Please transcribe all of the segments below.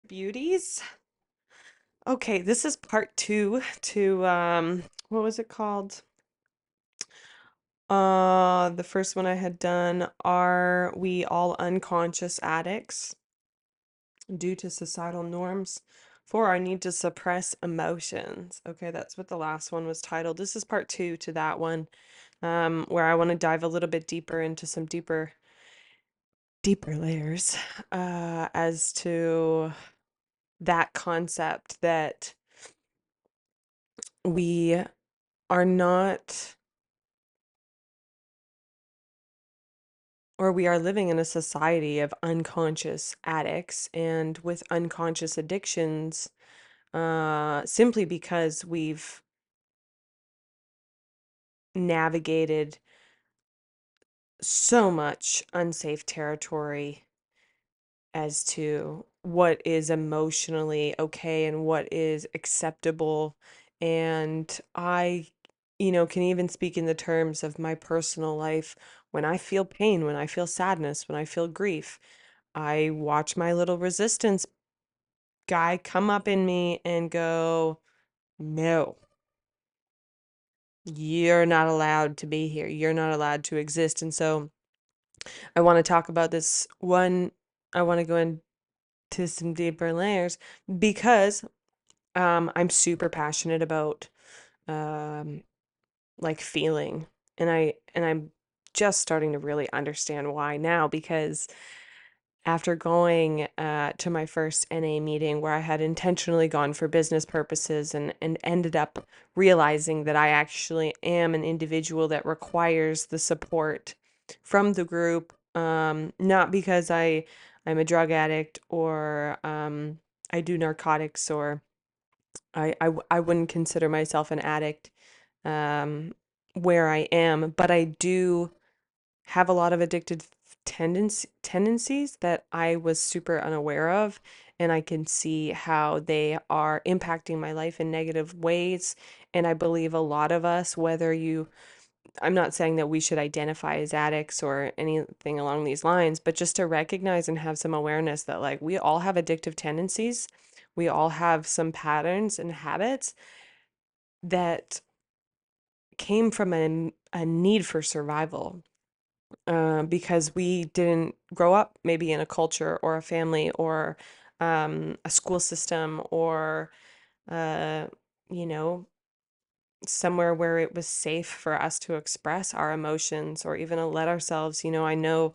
Beauties. Okay, this is part two to what was it called? The first one I had done, are we all unconscious addicts due to societal norms for our need to suppress emotions? Okay, that's what the last one was titled. This is part two to that one, where I want to dive a little bit deeper into some deeper layers as to that concept that we are not, or we are living in a society of unconscious addicts and with unconscious addictions, simply because we've navigated so much unsafe territory as to what is emotionally okay and what is acceptable. And I can even speak in the terms of my personal life. When I feel pain, when I feel sadness, when I feel grief, I watch my little resistance guy come up in me and go, no, you're not allowed to be here. You're not allowed to exist. And so I want to talk about this one. I want to go into some deeper layers because I'm super passionate about um, like feeling. And I'm just starting to really understand why now, because after going to my first NA meeting where I had intentionally gone for business purposes and ended up realizing that I actually am an individual that requires the support from the group, not because I'm a drug addict or I do narcotics, or I wouldn't consider myself an addict um, where I am, but I do have a lot of addicted tendencies that I was super unaware of, and I can see how they are impacting my life in negative ways. And I believe a lot of us, I'm not saying that we should identify as addicts or anything along these lines, but just to recognize and have some awareness that, like, we all have addictive tendencies. We all have some patterns and habits that came from a need for survival, because we didn't grow up maybe in a culture or a family or a school system or, uh, you know, somewhere where it was safe for us to express our emotions or even to let ourselves. I know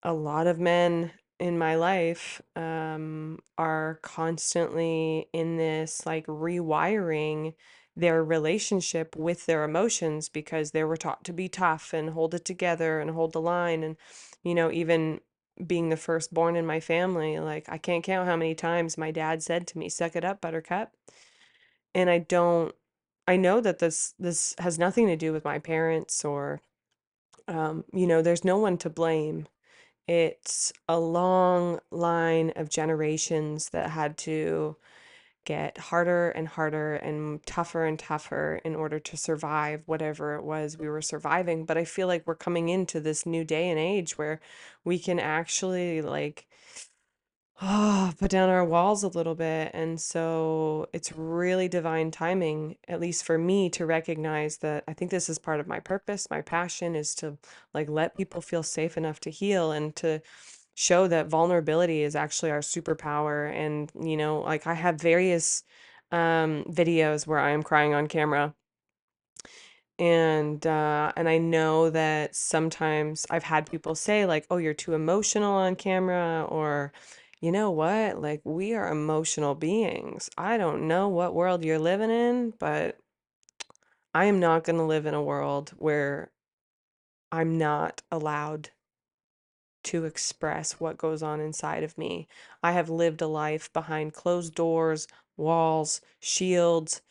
a lot of men in my life are constantly in this, like, rewiring their relationship with their emotions because they were taught to be tough and hold it together and hold the line. And, even being the firstborn in my family, like, I can't count how many times my dad said to me, "Suck it up, buttercup." And I know that this has nothing to do with my parents, or there's no one to blame. It's a long line of generations that had to get harder and harder and tougher in order to survive whatever it was we were surviving. But I feel like we're coming into this new day and age where we can actually, like, put down our walls a little bit. And so it's really divine timing, at least for me, to recognize that I think this is part of my purpose. My passion is to, like, let people feel safe enough to heal and to show that vulnerability is actually our superpower. And, like, I have various videos where I am crying on camera. And I know that sometimes I've had people say, like, "Oh, you're too emotional on camera," or, "You know what? Like, we are emotional beings. I don't know what world you're living in, but I am not going to live in a world where I'm not allowed to express what goes on inside of me." I have lived a life behind closed doors, walls, shields,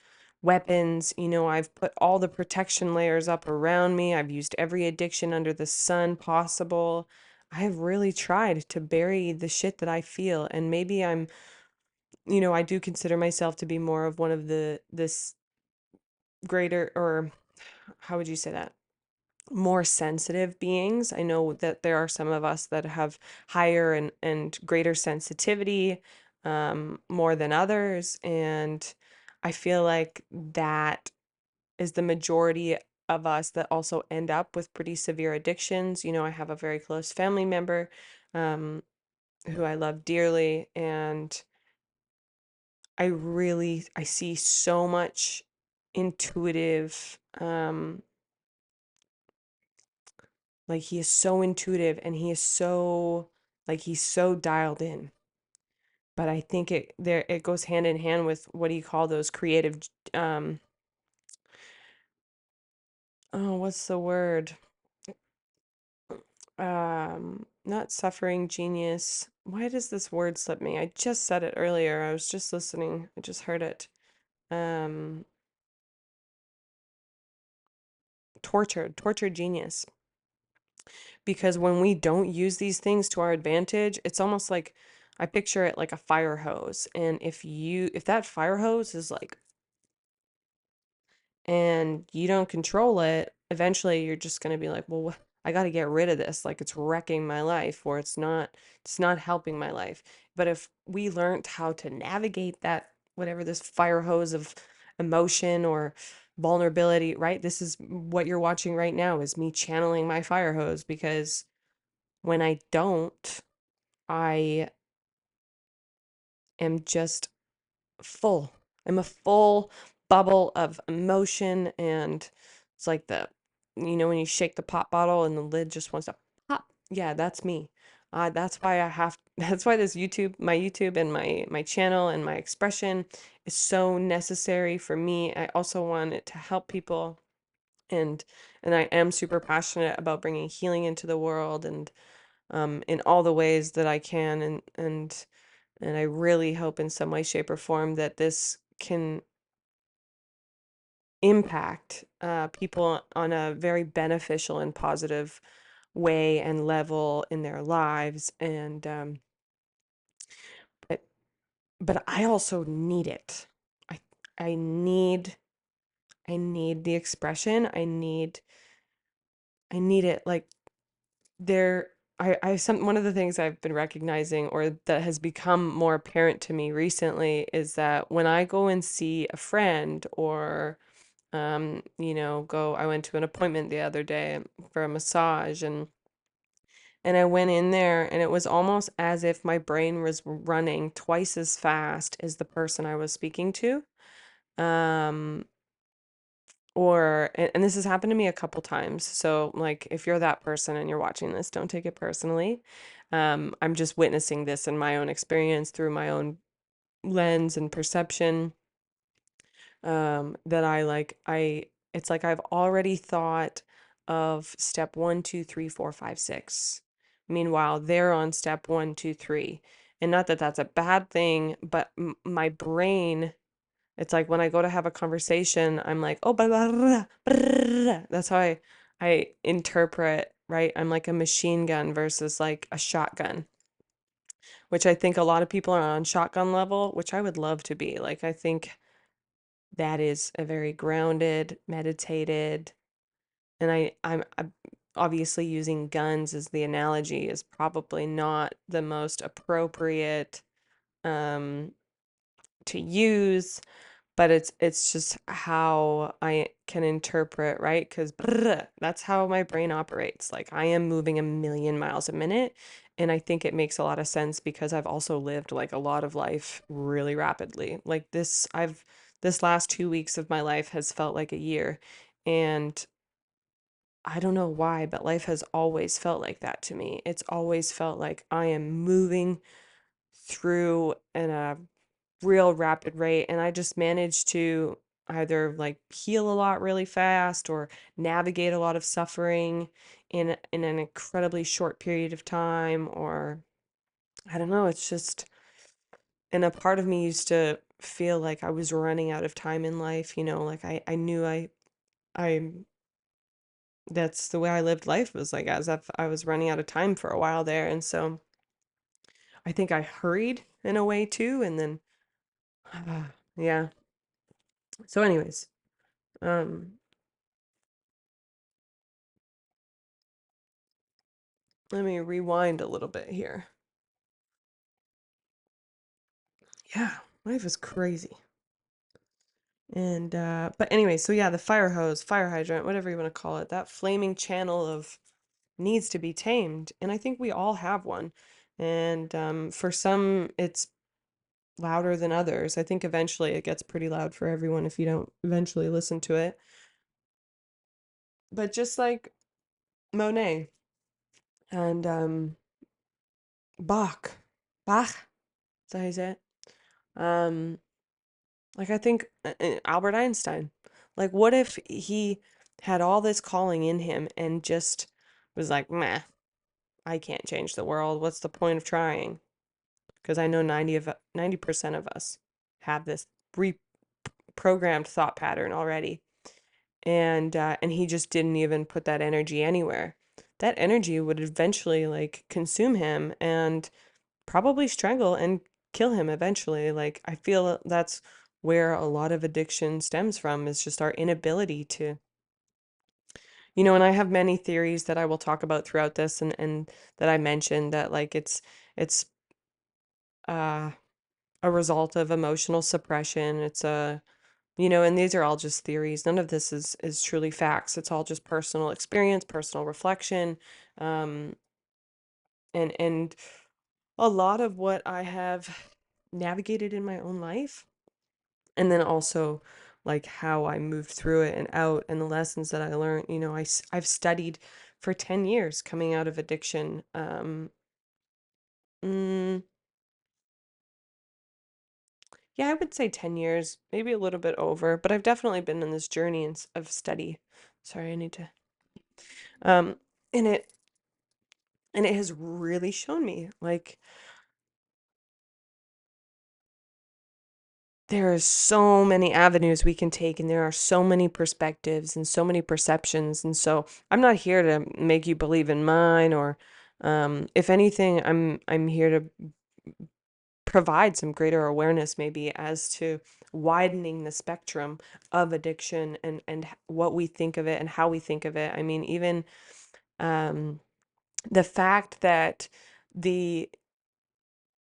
weapons. I've put all the protection layers up around me. I've used every addiction under the sun possible. I have really tried to bury the shit that I feel. And maybe I do consider myself to be more of one of this greater, or how would you say that? More sensitive beings. I know that there are some of us that have higher and greater sensitivity. more than others. And I feel like that is the majority of us that also end up with pretty severe addictions. I have a very close family member um, who I love dearly, and I see so much intuitive, like he is so intuitive and he is so like he's so dialed in. But I think it goes hand in hand with what do you call those creative um oh, what's the word? Not suffering genius. Why does this word slip me? I just said it earlier. I was just listening. I just heard it. Um, tortured genius. Because when we don't use these things to our advantage, it's almost like I picture it like a fire hose. And if that fire hose is like and you don't control it, eventually you're just going to be like, well, I got to get rid of this. Like it's wrecking my life or it's not helping my life. But if we learned how to navigate that, whatever this fire hose of emotion or vulnerability, right? This is what you're watching right now is me channeling my fire hose because when I don't, I am just full. I'm a full bubble of emotion, and it's like when you shake the pop bottle and the lid just wants to pop. Yeah, that's me. That's why that's why my YouTube and my channel and my expression is so necessary for me. I also want it to help people, and I am super passionate about bringing healing into the world and in all the ways that I can, and I really hope in some way, shape, or form that this can impact people on a very beneficial and positive way and level in their lives. And but I also need it. I I need I need the expression. I need it like there. One of the things I've been recognizing or that has become more apparent to me recently is that when I go and see a friend or I went to an appointment the other day for a massage, and I went in there and it was almost as if my brain was running twice as fast as the person I was speaking to. Um, and this has happened to me a couple times. So like if you're that person and you're watching this, don't take it personally. I'm just witnessing this in my own experience through my own lens and perception. That it's like I've already thought of step one, two, three, four, five, six. Meanwhile, they're on step one, two, three. And not that that's a bad thing, but my brain, it's like when I go to have a conversation, I'm like, oh, blah, blah, blah, blah. That's how I interpret, right? I'm like a machine gun versus like a shotgun, which I think a lot of people are on shotgun level, which I would love to be. Like, I think that is a very grounded, meditated, and I'm obviously using guns as the analogy is probably not the most appropriate um, to use, but it's just how I can interpret, right? Because that's how my brain operates. Like I am moving a million miles a minute, and I think it makes a lot of sense because I've also lived like a lot of life really rapidly. Like this last 2 weeks of my life has felt like a year, and I don't know why, but life has always felt like that to me. It's always felt like I am moving through in a real rapid rate, and I just managed to either like heal a lot really fast or navigate a lot of suffering in an incredibly short period of time, or I don't know, it's just, and a part of me used to feel like I was running out of time in life, like I knew I that's the way I lived life, was like as if I was running out of time for a while there. And so I think I hurried in a way too, and then yeah. So anyways, um let me rewind a little bit here. Yeah, life is crazy. And but anyway, so yeah, the fire hose, fire hydrant, whatever you want to call it, that flaming channel of needs to be tamed. And I think we all have one. And for some, it's louder than others. I think eventually it gets pretty loud for everyone if you don't eventually listen to it. But just like Monet and Bach, is that how you say it? Um, like I think Albert Einstein. Like, what if he had all this calling in him and just was like, meh, I can't change the world. What's the point of trying? Because I know 90% of us have this reprogrammed thought pattern already. And he just didn't even put that energy anywhere. That energy would eventually like consume him and probably strangle and kill him eventually. Like I feel that's where a lot of addiction stems from, is just our inability to, and I have many theories that I will talk about throughout this, and that I mentioned that like it's uh a result of emotional suppression. It's a and these are all just theories. None of this is truly facts. It's all just personal experience, personal reflection, um, and a lot of what I have navigated in my own life, and then also like how I moved through it and out, and the lessons that I learned. I've studied for 10 years coming out of addiction. Mm, yeah, I would say 10 years, maybe a little bit over, but I've definitely been in this journey of study. Sorry, I need to. Um, and it has really shown me like there are so many avenues we can take, and there are so many perspectives and so many perceptions. And so I'm not here to make you believe in mine, or if anything, I'm here to provide some greater awareness maybe as to widening the spectrum of addiction, and what we think of it and how we think of it. I mean, even um the fact that the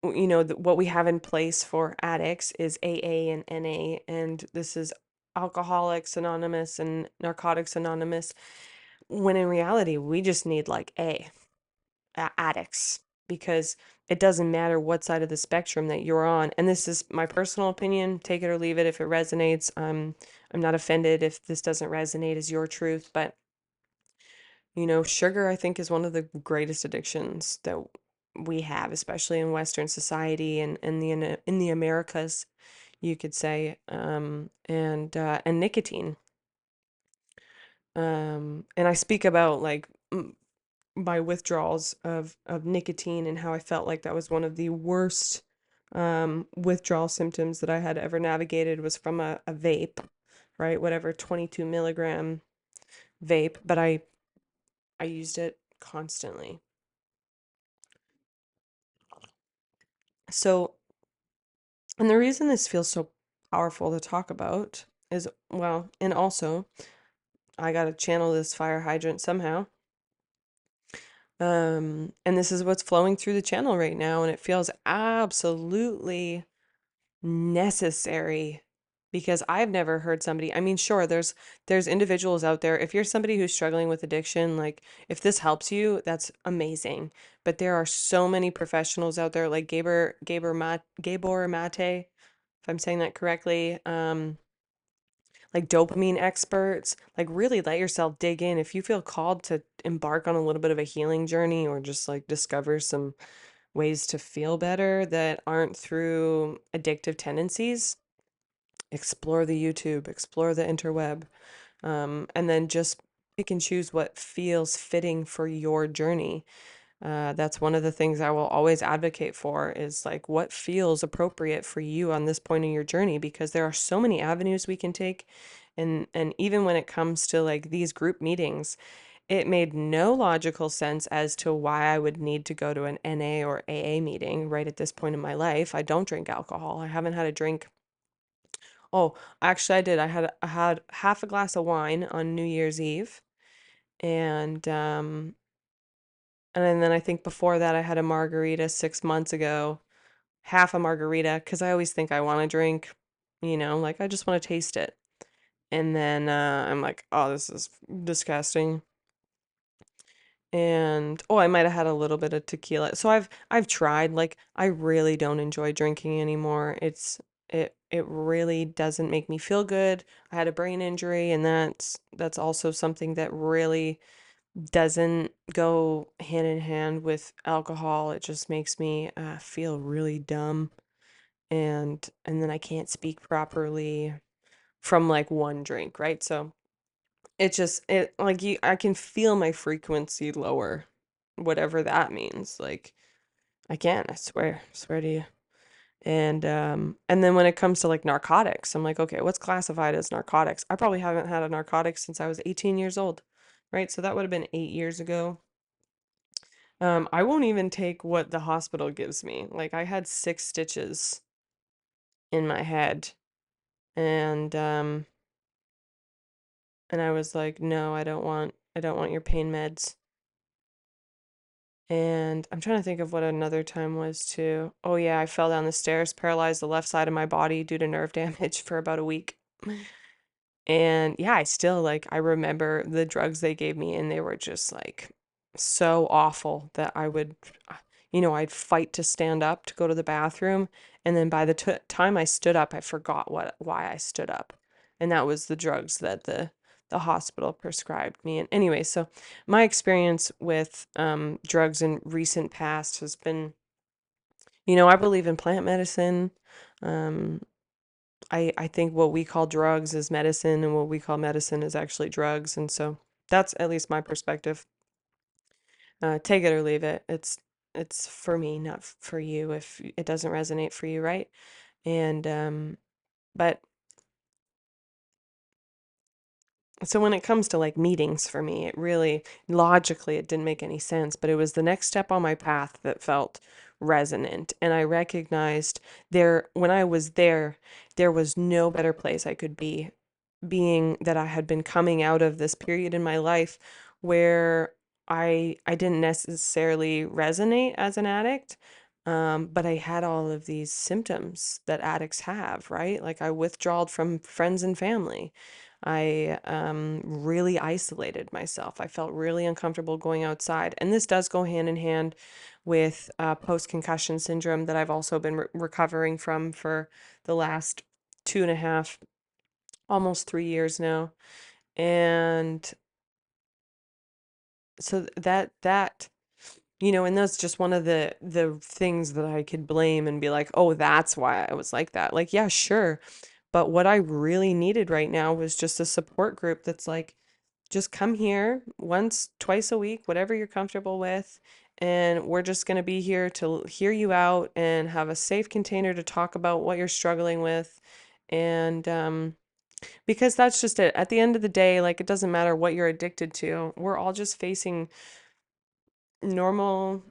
what we have in place for addicts is AA and NA, and this is Alcoholics Anonymous and Narcotics Anonymous, when in reality we just need like addicts, because it doesn't matter what side of the spectrum that you're on. And this is my personal opinion, take it or leave it. If it resonates, I'm not offended if this doesn't resonate as your truth. But sugar, I think, is one of the greatest addictions that we have, especially in Western society, and in the Americas, you could say, and nicotine. And I speak about like my withdrawals of nicotine, and how I felt like that was one of the worst withdrawal symptoms that I had ever navigated, was from a vape, right? Whatever, 22 milligram vape, but I used it constantly. So, and the reason this feels so powerful to talk about is, well, and also I got to channel this fire hydrant somehow. And this is what's flowing through the channel right now, and it feels absolutely necessary, because I've never heard somebody, I mean, sure, there's individuals out there. If you're somebody who's struggling with addiction, like if this helps you, that's amazing. But there are so many professionals out there, like Gabor Mate, if I'm saying that correctly, like dopamine experts. Like really let yourself dig in. If you feel called to embark on a little bit of a healing journey, or just like discover some ways to feel better that aren't through addictive tendencies, explore the YouTube, explore the interweb, and then just pick and choose what feels fitting for your journey. That's one of the things I will always advocate for, is like what feels appropriate for you on this point in your journey, because there are so many avenues we can take. And even when it comes to like these group meetings, it made no logical sense as to why I would need to go to an NA or AA meeting right at this point in my life. I don't drink alcohol. I haven't had a drink. Oh, actually, I did. I had half a glass of wine on New Year's Eve, and and then I think before that I had a margarita 6 months ago. half a margarita because I always think I want to drink, like I just want to taste it. And then I'm like, oh, this is disgusting. And oh, I might have had a little bit of tequila. So I've tried, like I really don't enjoy drinking anymore. It really doesn't make me feel good. I had a brain injury and that's also something that really doesn't go hand in hand with alcohol. It just makes me feel really dumb and then I can't speak properly from like one drink, right? So it like you I can feel my frequency lower, whatever that means. Like I can, I swear to you. And then when it comes to like narcotics, I'm like, okay, what's classified as narcotics? I probably haven't had a narcotic since I was 18 years old, right? So that would have been 8 years ago. I won't even take what the hospital gives me. Like I had 6 stitches in my head, and and I was like, no, I don't want your pain meds. And I'm trying to think of what another time was too. Oh yeah, I fell down the stairs, paralyzed the left side of my body due to nerve damage for about a week. And yeah, I still like I remember the drugs they gave me and they were just like so awful that I'd fight to stand up to go to the bathroom and then by the time I stood up, I forgot why I stood up. And that was the drugs that the hospital prescribed me. And anyway, so my experience with drugs in recent past has been, I believe in plant medicine. Um, I think what we call drugs is medicine, and what we call medicine is actually drugs. And so that's at least my perspective. Take it or leave it. It's for me, not for you if it doesn't resonate for you, right? And but so when it comes to like meetings for me, it really logically it didn't make any sense, but it was the next step on my path that felt resonant. And I recognized there when I was there was no better place I could be, being that I had been coming out of this period in my life where I didn't necessarily resonate as an addict. But I had all of these symptoms that addicts have, right? Like I withdrawed from friends and family. I really isolated myself. I felt really uncomfortable going outside. And this does go hand in hand with post-concussion syndrome that I've also been recovering from for the last 2.5, almost 3 years now. And so and that's just one of the things that I could blame and be like, oh, that's why I was like that. Like, yeah, sure. But what I really needed right now was just a support group that's like, just come here once, twice a week, whatever you're comfortable with. And we're just going to be here to hear you out and have a safe container to talk about what you're struggling with. And because that's just it. At the end of the day, like, it doesn't matter what you're addicted to. We're all just facing normal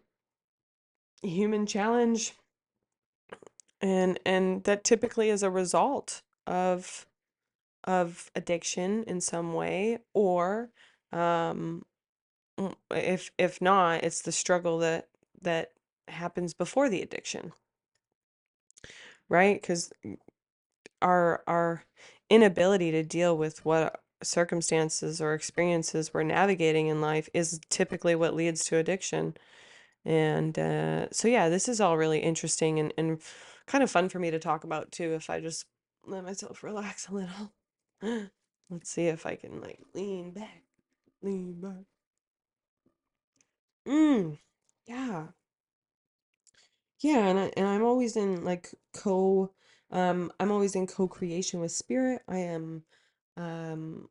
human challenge, and that typically is a result of addiction in some way, or um if not, it's the struggle that happens before the addiction, right? Because our inability to deal with what circumstances or experiences we're navigating in life is typically what leads to addiction. And so yeah, this is all really interesting and kind of fun for me to talk about too if I just let myself relax a little. Let's see if I can like lean back, lean back. Mm, yeah. Yeah, and I'm always in like I'm always in co-creation with spirit. I am um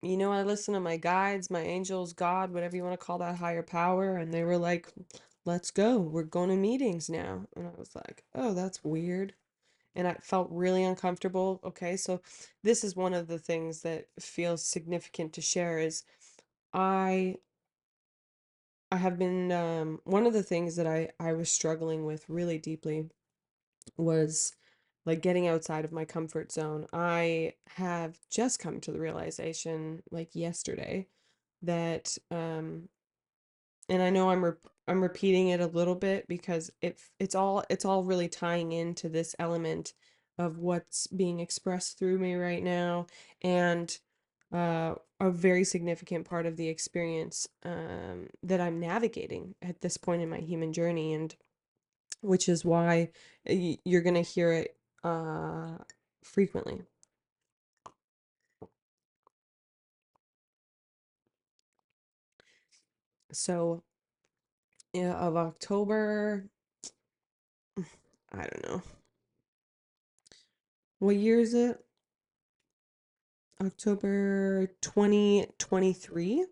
I listen to my guides, my angels, God, whatever you want to call that higher power, and they were like, "Let's go. We're going to meetings now." And I was like, "Oh, that's weird." And I felt really uncomfortable. Okay, so this is one of the things that feels significant to share is I I have been one of the things that I was struggling with really deeply was like getting outside of my comfort zone. I have just come to the realization like yesterday that and I know I'm repeating it a little bit because it's all really tying into this element of what's being expressed through me right now, and a very significant part of the experience that I'm navigating at this point in my human journey, and which is why you're gonna hear it frequently. So, yeah, of October, I don't know. What year is it? October 2023.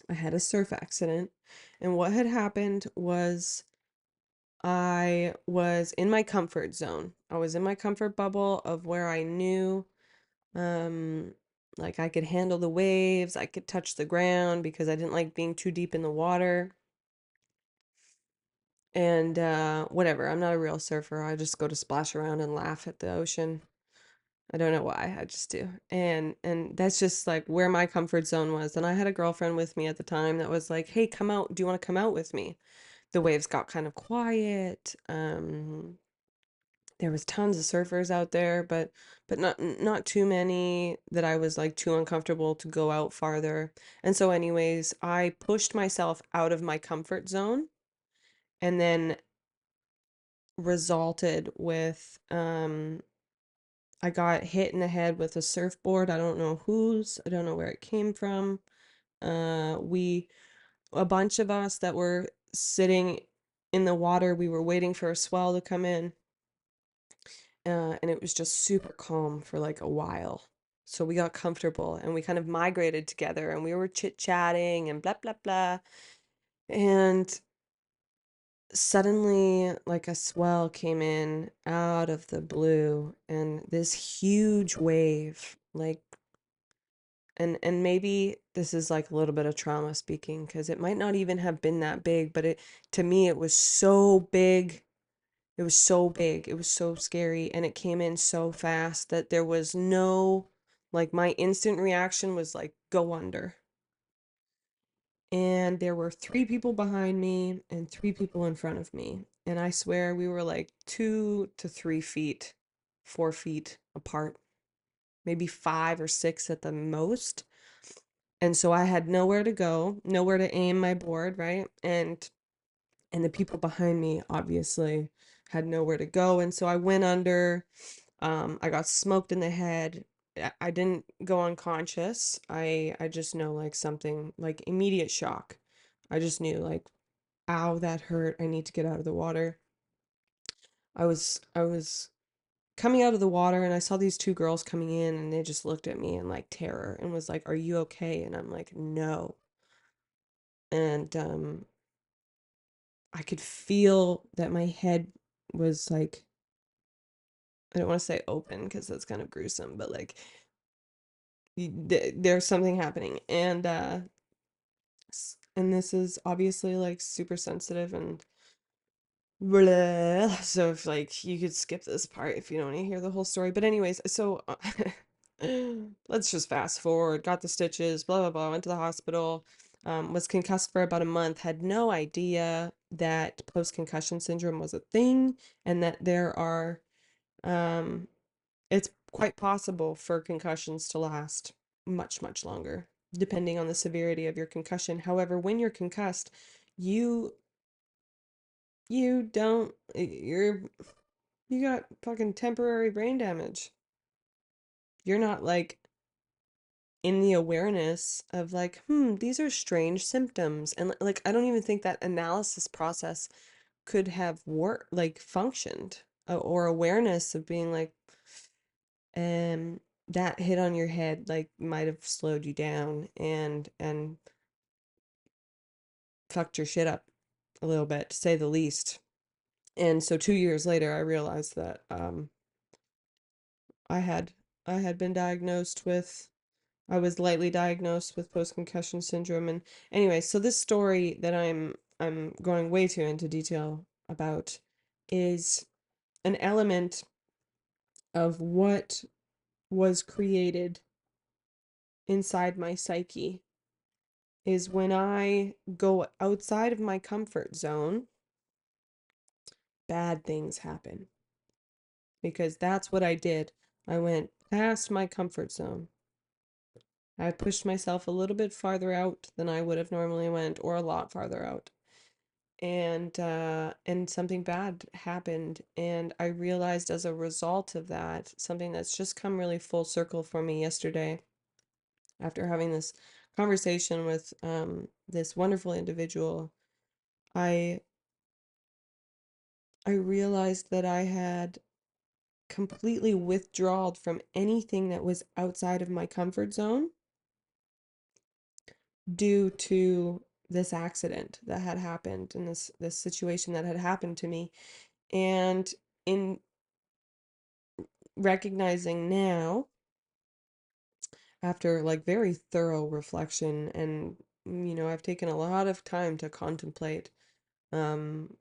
I had a surf accident. And what had happened was I was in my comfort zone. I was in my comfort bubble of where I knew um like I could handle the waves, I could touch the ground because I didn't like being too deep in the water. And whatever, I'm not a real surfer. I just go to splash around and laugh at the ocean. I don't know why, I just do. And that's just like where my comfort zone was. And I had a girlfriend with me at the time that was like, "Hey, come out. Do you want to come out with me?" The waves got kind of quiet. There was tons of surfers out there, but not too many that I was like too uncomfortable to go out farther. And so anyways, I pushed myself out of my comfort zone and then resulted with I got hit in the head with a surfboard. I don't know whose. I don't know where it came from. We A bunch of us that were sitting in the water, we were waiting for a swell to come in. And it was just super calm for like a while. So we got comfortable and we kind of migrated together and we were chit-chatting and blah blah blah. And suddenly like a swell came in out of the blue and this huge wave like and maybe this is like a little bit of trauma speaking because it might not even have been that big, but it to me it was so big. It was so big. It was so scary and it came in so fast that there was no like my instant reaction was like go under. And there were three people behind me and three people in front of me. And I swear we were like 2 to 3 feet, 4 feet apart, maybe 5 or 6 at the most. And so I had nowhere to go, nowhere to aim my board, right? And the people behind me obviously had nowhere to go. And so I went under. I got smoked in the head. I didn't go unconscious. I just know like something like immediate shock. I just knew like, ow, that hurt. I need to get out of the water. I was coming out of the water and I saw these two girls coming in and they just looked at me in like terror and was like, "Are you okay?" And I'm like, "No." And I could feel that my head was like, I don't want to say open because that's kind of gruesome, but like there's something happening. And this is obviously like super sensitive and blah. So if like you could skip this part if you don't want to hear the whole story. But anyways, so let's just fast forward. Got the stitches, blah blah blah. Went to the hospital. Was concussed for about a month. Had no idea that post-concussion syndrome was a thing, and that there are um, it's quite possible for concussions to last much, much longer, depending on the severity of your concussion. However, when you're concussed, you you don't you got fucking temporary brain damage. You're not like in the awareness of like, these are strange symptoms. And like I don't even think that analysis process could have like functioned or awareness of being like, um that hit on your head like might have slowed you down and fucked your shit up a little bit, to say the least. And so 2 years later I realized that I had I had been diagnosed with I was lightly diagnosed with post-concussion syndrome. And anyway, so this story that I'm going way too into detail about is an element of what was created inside my psyche is when I go outside of my comfort zone, bad things happen. Because that's what I did. I went past my comfort zone. I pushed myself a little bit farther out than I would have normally went, or a lot farther out. And something bad happened, and I realized as a result of that, something that's just come really full circle for me yesterday after having this conversation with this wonderful individual. I I realized that I had completely withdrawn from anything that was outside of my comfort zone due to this accident that had happened and this situation that had happened to me. And in recognizing now, after like very thorough reflection, and I've taken a lot of time to contemplate, um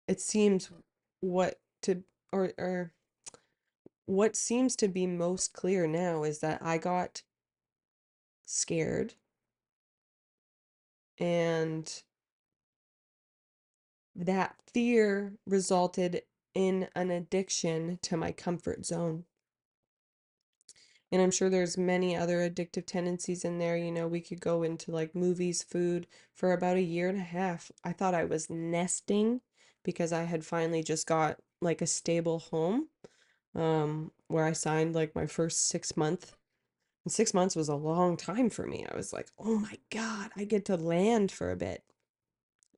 it seems what to or what seems to be most clear now is that I got scared, and that fear resulted in an addiction to my comfort zone. And I'm sure there's many other addictive tendencies in there. We could go into like movies, food. For about a year and a half, I thought I was nesting because I had finally just got like a stable home, where I signed like my first 6 month. And 6 months was a long time for me. I was like, oh my God, I get to land for a bit.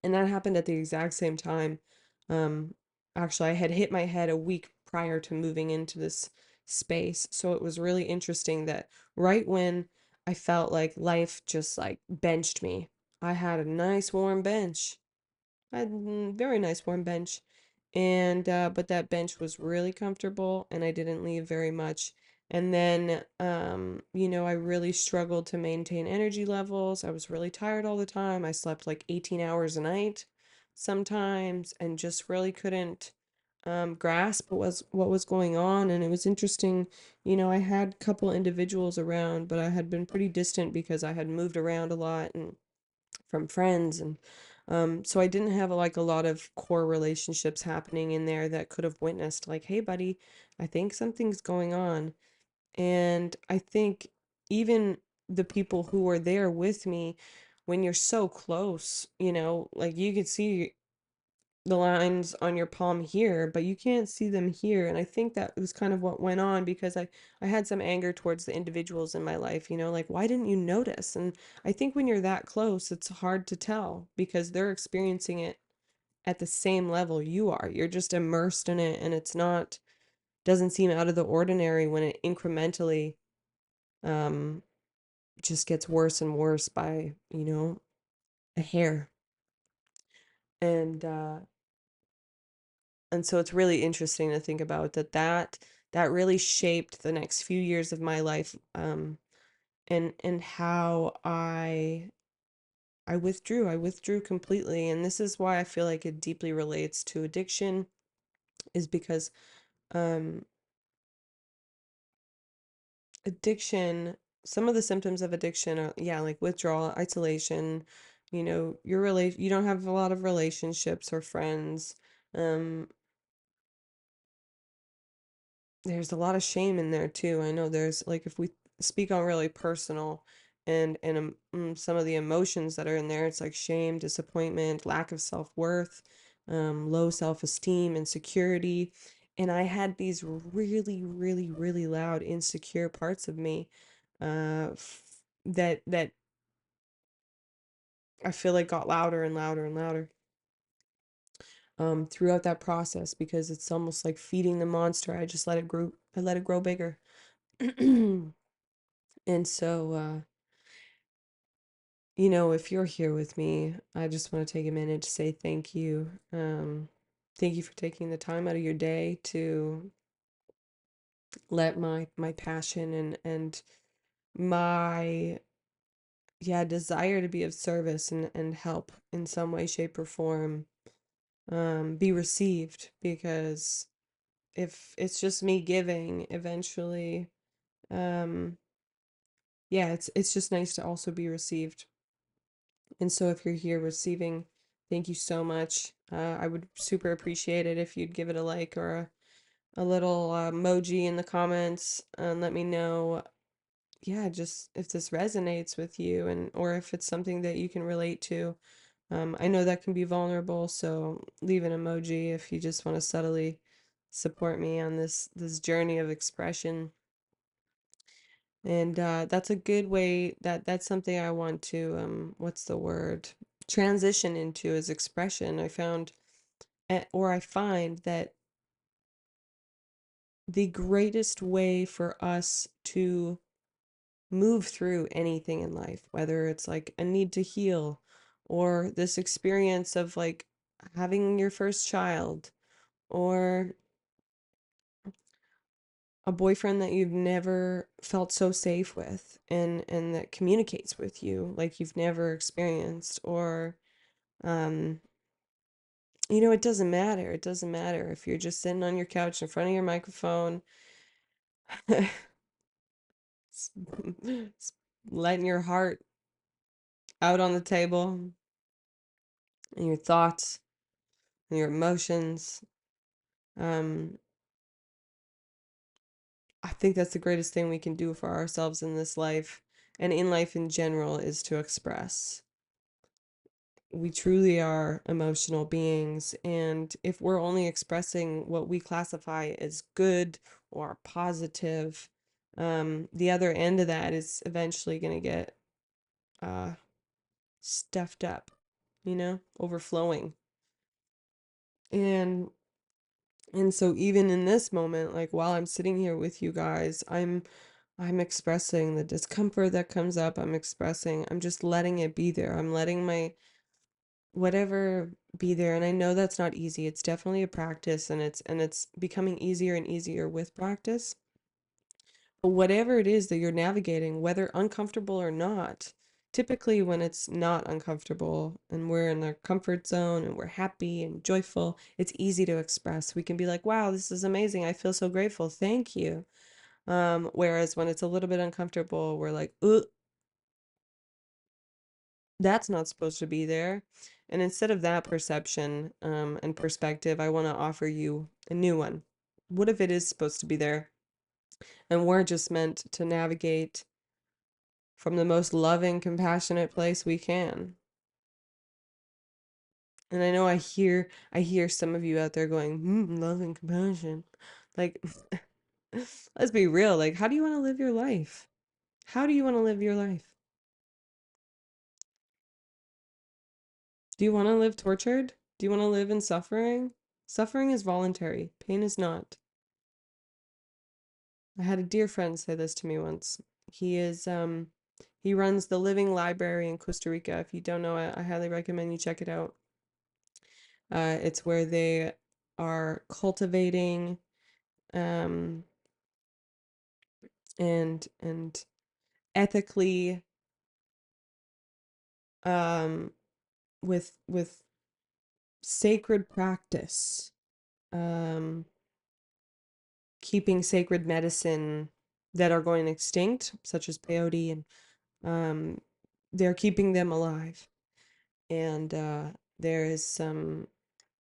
And that happened at the exact same time. Um, Actually, I had hit my head a week prior to moving into this space. So it was really interesting that right when I felt like life just like benched me, I had a nice warm bench. I had a very nice warm bench. And but that bench was really comfortable and I didn't leave very much. And then I really struggled to maintain energy levels. I was really tired all the time. I slept like 18 hours a night sometimes and just really couldn't grasp what was going on. And it was interesting. I had a couple individuals around, but I had been pretty distant because I had moved around a lot and from friends, and so I didn't have like a lot of core relationships happening in there that could have witnessed like, hey buddy, I think something's going on. And I think even the people who were there with me, when you're so close, like you could see the lines on your palm here, but you can't see them here. And I think that was kind of what went on because I had some anger towards the individuals in my life, like, why didn't you notice? And I think when you're that close, it's hard to tell because they're experiencing it at the same level you are. You're just immersed in it, and it's not, doesn't seem out of the ordinary when it incrementally um just gets worse and worse by, a hair. And and so it's really interesting to think about that really shaped the next few years of my life, and how I withdrew completely. And this is why I feel like it deeply relates to addiction, is because um addiction some of the symptoms of addiction are, yeah, like withdrawal, isolation. You don't have a lot of relationships or friends. um There's a lot of shame in there too. I know there's like, if we speak on really personal and some of the emotions that are in there, it's like shame, disappointment, lack of self-worth, low self-esteem, insecurity. And I had these really, really, really loud, insecure parts of me, that I feel like got louder and louder and louder throughout that process, because it's almost like feeding the monster. I let it grow bigger. And so, if you're here with me, I just want to take a minute to say thank you. Thank you for taking the time out of your day to let my passion and my, yeah, desire to be of service and help in some way, shape, or form be received. Because if it's just me giving, eventually, um, yeah, it's just nice to also be received. And so if you're here receiving, thank you so much. I would super appreciate it if you'd give it a like or a little emoji in the comments and let me know, yeah, just if this resonates with you and or if it's something that you can relate to. I know that can be vulnerable, so leave an emoji if you just want to subtly support me on this journey of expression. And that's a good way that's something I want to what's the word? Transition into is expression. I found or I find that the greatest way for us to move through anything in life, whether it's like a need to heal or this experience of like having your first child or a boyfriend that you've never felt so safe with and that communicates with you like you've never experienced or um it doesn't matter. It doesn't matter if you're just sitting on your couch in front of your microphone s- letting your heart out on the table and your thoughts and your emotions. um I think that's the greatest thing we can do for ourselves in this life and in life in general is to express. We truly are emotional beings, and if we're only expressing what we classify as good or positive, the other end of that is eventually going to get uh, stuffed up, overflowing. And and so even in this moment, like while I'm sitting here with you guys, I'm expressing the discomfort that comes up. I'm just letting it be there. I'm letting my whatever be there. And I know that's not easy. It's definitely a practice and it's becoming easier and easier with practice. But whatever it is that you're navigating, whether uncomfortable or not, typically when it's not uncomfortable and we're in our comfort zone and we're happy and joyful, it's easy to express. We can be like, wow, this is amazing. I feel so grateful. Thank you. Whereas when it's a little bit uncomfortable, we're like, ugh, that's not supposed to be there. And instead of that perception, and perspective, I want to offer you a new one. What if it is supposed to be there? And we're just meant to navigate from the most loving, compassionate place we can. And I know I hear some of you out there going, love and compassion. Like, let's be real. Like, how do you want to live your life? How do you want to live your life? Do you want to live tortured? Do you want to live in suffering? Suffering is voluntary, pain is not. I had a dear friend say this to me once. He runs the Living Library in Costa Rica. If you don't know it, I highly recommend you check it out. It's where they are cultivating um and ethically um with sacred practice um keeping sacred medicine that are going extinct, such as peyote, and um, they're keeping them alive. And there is some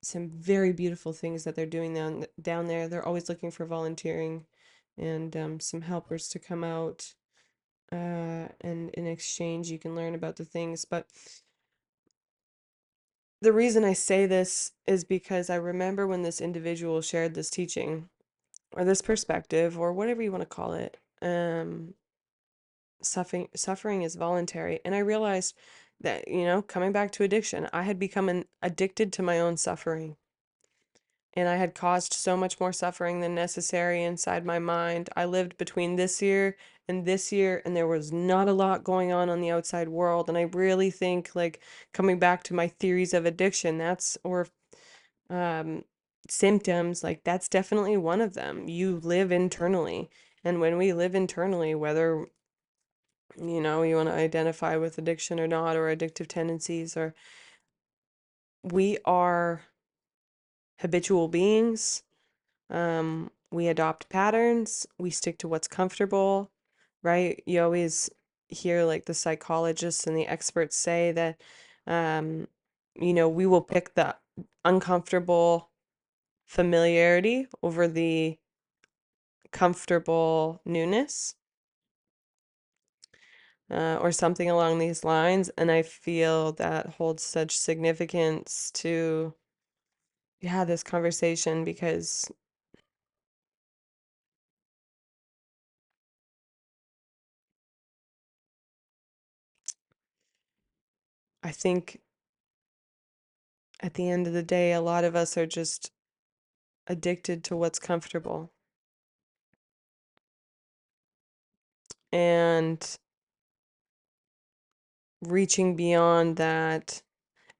very beautiful things that they're doing down there. They're always looking for volunteering and some helpers to come out. And in exchange, you can learn about the things. But the reason I say this is because I remember when this individual shared this teaching or this perspective or whatever you want to call it. Suffering is voluntary, and I realized that, coming back to addiction, I had become addicted to my own suffering, and I had caused so much more suffering than necessary inside my mind. I lived between this year, and there was not a lot going on the outside world. And I really think, like, coming back to my theories of addiction, that's or um symptoms, like that's definitely one of them. You live internally, and when we live internally, whether you want to identify with addiction or not, or addictive tendencies, or we are habitual beings. We adopt patterns, we stick to what's comfortable, right? You always hear like the psychologists and the experts say that, um, we will pick the uncomfortable familiarity over the comfortable newness, or something along these lines. And I feel that holds such significance to, yeah, this conversation because I think at the end of the day, a lot of us are just addicted to what's comfortable. And reaching beyond that.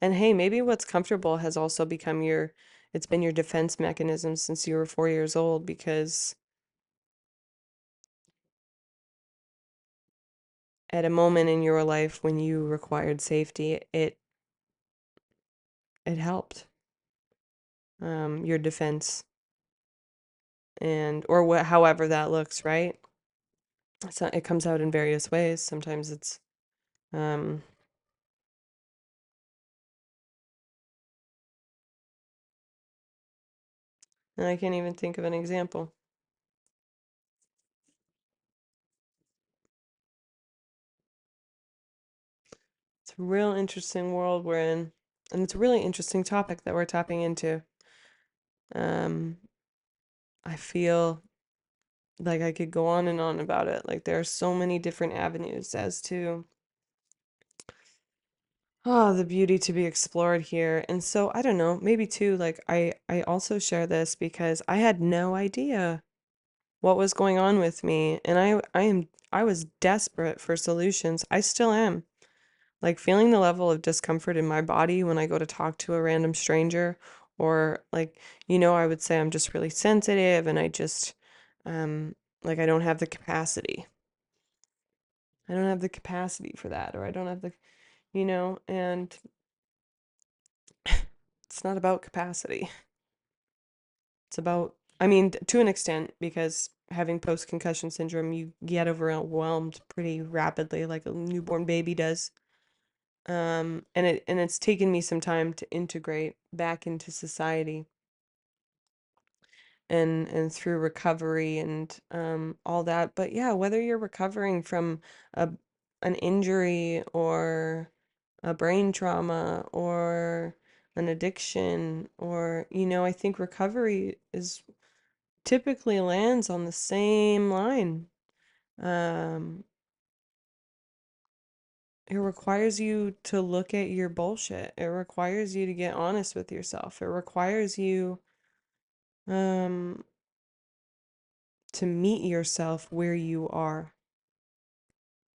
And hey, maybe what's comfortable has also become it's been your defense mechanism since you were 4 years old because at a moment in your life when you required safety, it helped, your defense and or what however that looks, right? So it comes out in various ways. Sometimes it's um and I can't even think of an example. It's a real interesting world we're in, and it's a really interesting topic that we're tapping into. Um, I feel like I could go on and on about it. Like there are so many different avenues as to the beauty to be explored here. And so I don't know, maybe too, like I also share this because I had no idea what was going on with me, and I was desperate for solutions. I still am. Like feeling the level of discomfort in my body when I go to talk to a random stranger, or like, I would say I'm just really sensitive and I just, like I don't have the capacity. I don't have the capacity for that, or I don't have and it's not about capacity. It's about, I mean, to an extent, because having post-concussion syndrome, you get overwhelmed pretty rapidly, like a newborn baby does. And it's taken me some time to integrate back into society and through recovery and all that. But yeah, whether you're recovering from a an injury or a brain trauma or an addiction or I think recovery is typically lands on the same line. Um, it requires you to look at your bullshit. It requires you to get honest with yourself. It requires you um to meet yourself where you are.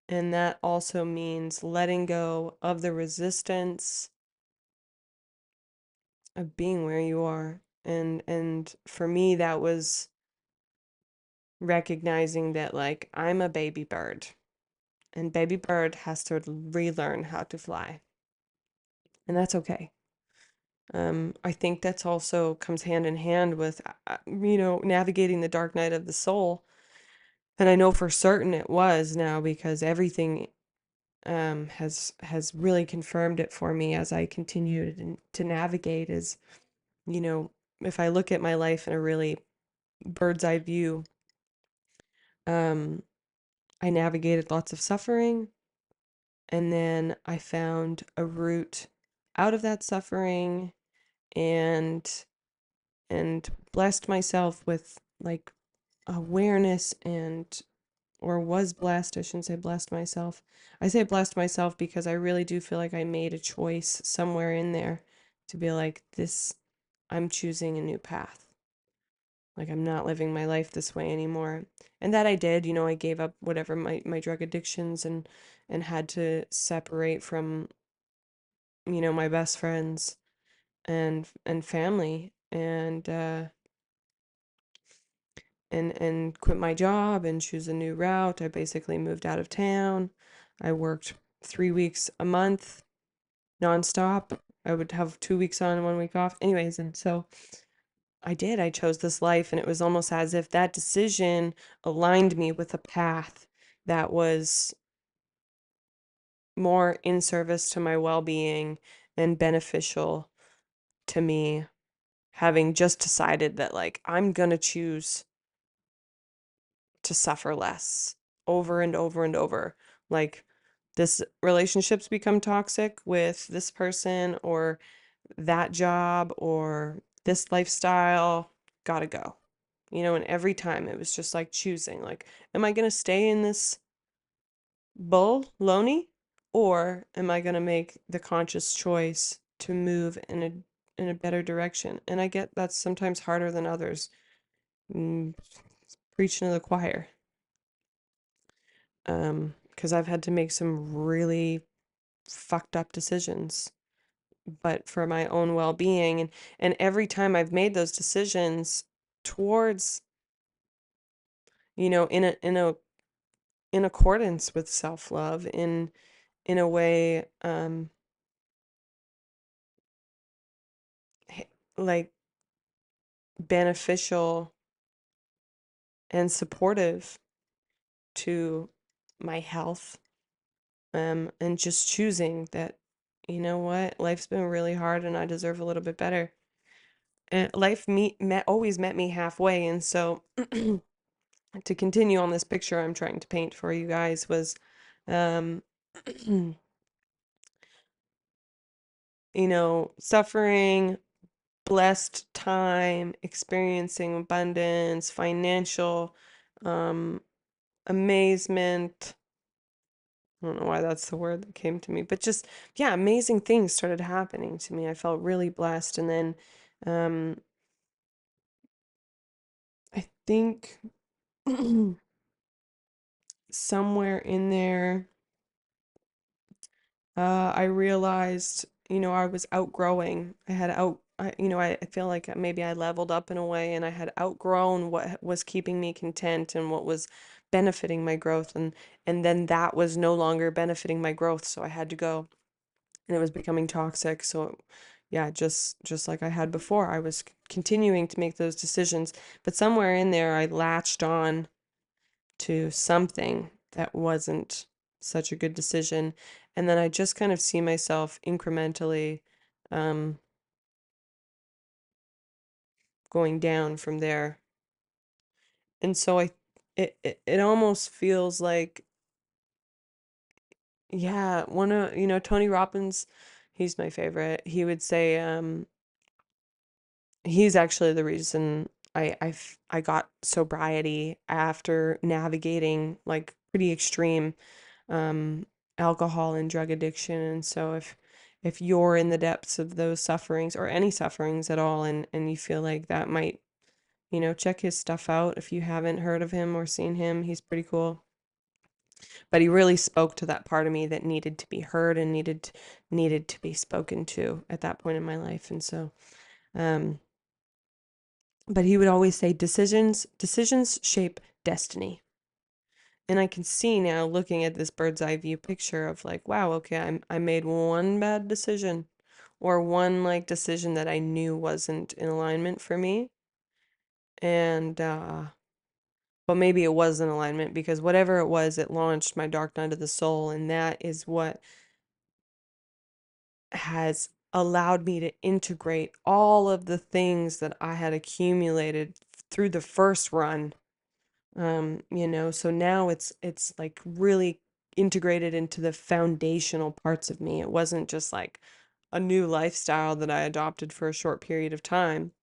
And that also means letting go of the resistance of being where you are. And for me that was recognizing that like I'm a baby bird and baby bird has to relearn how to fly. And that's okay. I think that's also comes hand in hand with navigating the dark night of the soul. And I know for certain it was now because everything has really confirmed it for me as I continued to navigate is, you know, if I look at my life in a really bird's eye view, um, I navigated lots of suffering, and then I found a route out of that suffering and blessed myself with like awareness and or was blessed. I shouldn't say blessed myself. I say blessed myself because I really do feel like I made a choice somewhere in there to be like, this, I'm choosing a new path. Like, I'm not living my life this way anymore. And that I did, I gave up whatever my drug addictions and had to separate from, my best friends and family and quit my job and choose a new route. I basically moved out of town. I worked 3 weeks a month nonstop. I would have 2 weeks on and 1 week off. Anyways, and so I did. I chose this life, and it was almost as if that decision aligned me with a path that was more in service to my well-being and beneficial to me, having just decided that like I'm gonna choose to suffer less over and over and over. Like this relationships become toxic with this person or that job or this lifestyle, gotta go. And every time it was just like choosing, like, am I gonna stay in this bull loney, or am I gonna make the conscious choice to move in a better direction? And I get that's sometimes harder than others. Mm, preaching to the choir. Because I've had to make some really fucked up decisions, but for my own well-being, and every time I've made those decisions towards, in accordance with self-love, in a way, like beneficial and supportive to my health, and just choosing that, you know what, life's been really hard and I deserve a little bit better. And life always met me halfway, and so to continue on this picture I'm trying to paint for you guys was, um, suffering, blessed time, experiencing abundance, financial, um, amazement. I don't know why that's the word that came to me, but just, yeah, amazing things started happening to me. I felt really blessed. And then, um, I think somewhere in there, I realized, I was outgrowing. I feel like maybe I leveled up in a way and I had outgrown what was keeping me content and what was benefiting my growth. And then that was no longer benefiting my growth. So I had to go, and it was becoming toxic. So yeah, just like I had before, I was continuing to make those decisions, but somewhere in there I latched on to something that wasn't such a good decision. And then I just kind of see myself incrementally, um, going down from there. And so it almost feels like, yeah, Tony Robbins, he's my favorite. He would say, he's actually the reason I got sobriety after navigating like pretty extreme, um, alcohol and drug addiction. And so if you're in the depths of those sufferings or any sufferings at all, and you feel like that might, check his stuff out if you haven't heard of him or seen him. He's pretty cool. But he really spoke to that part of me that needed to be heard and needed to be spoken to at that point in my life. And so, um, but he would always say decisions shape destiny. And I can see now, looking at this bird's eye view picture of like, wow, okay, I made one bad decision, or one like decision that I knew wasn't in alignment for me. And but maybe it was in alignment, because whatever it was, it launched my dark night of the soul, and that is what has allowed me to integrate all of the things that I had accumulated through the first run. So now it's like really integrated into the foundational parts of me. It wasn't just like a new lifestyle that I adopted for a short period of time.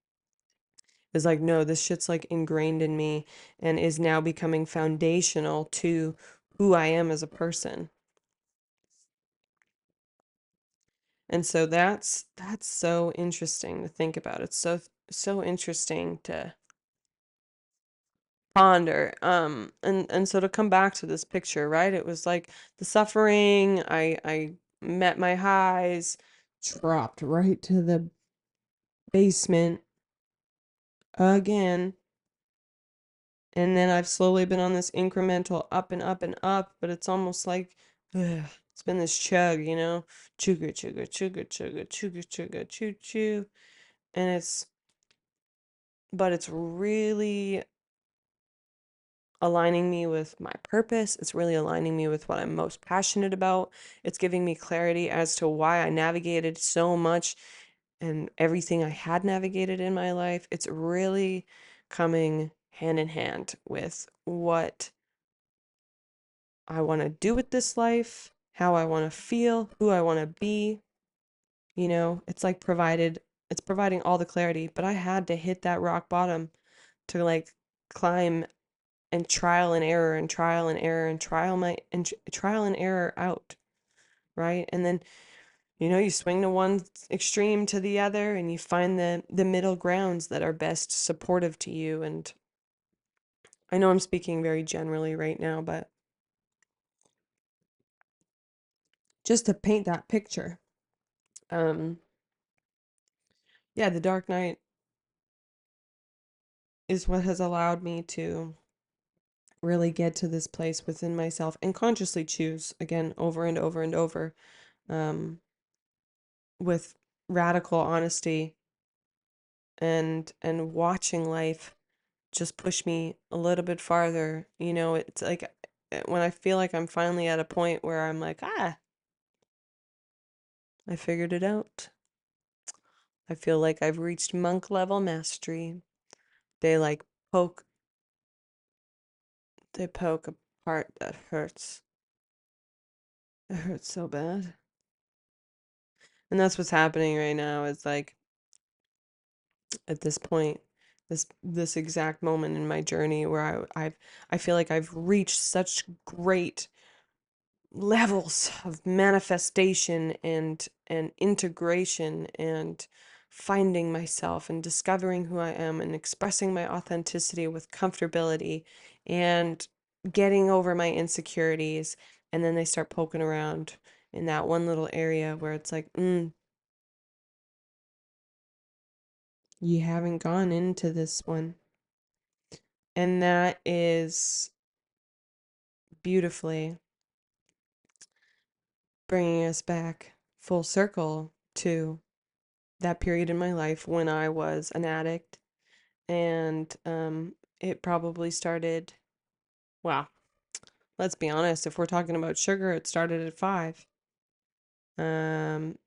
It's like, no, this shit's like ingrained in me and is now becoming foundational to who I am as a person. And so that's so interesting to think about. It's so interesting to ponder. And so to come back to this picture, right? It was like the suffering, I met my highs, dropped right to the basement again. And then I've slowly been on this incremental up and up and up, but it's almost like, it's been this chug, chugga chugga chugga chugga chugga chugga choo choo. And but it's really aligning me with my purpose. It's really aligning me with what I'm most passionate about. It's giving me clarity as to why I navigated so much and everything I had navigated in my life. It's really coming hand in hand with what I want to do with this life, how I want to feel, who I want to be. It's like it's providing all the clarity, but I had to hit that rock bottom to like climb and trial and error and trial and error and trial and error out, right? And then you swing to one extreme to the other and you find the middle grounds that are best supportive to you. And I know I'm speaking very generally right now, but just to paint that picture, um, yeah, the Dark Night is what has allowed me to really get to this place within myself and consciously choose again over and over and over, um, with radical honesty and watching life just push me a little bit farther. It's like when I feel like I'm finally at a point where I'm like, I figured it out. I feel like I've reached monk level mastery. They like poke, they poke a part that hurts. It hurts so bad. And that's what's happening right now is like at this point, this exact moment in my journey where I feel like I've reached such great levels of manifestation and integration and finding myself and discovering who I am and expressing my authenticity with comfortability and getting over my insecurities. And then they start poking around in that one little area where it's like, you haven't gone into this one. And that is beautifully bringing us back full circle to that period in my life when I was an addict. And it probably started, well, let's be honest, if we're talking about sugar, it started at 5, um,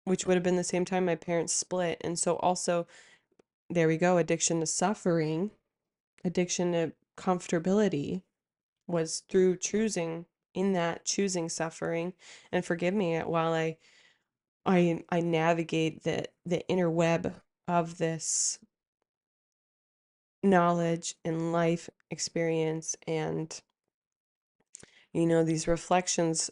which would have been the same time my parents split. And so, also, there we go, addiction to suffering, addiction to comfortability was through choosing, in that choosing suffering. And forgive me while I navigate the inner web of this knowledge and life experience. And these reflections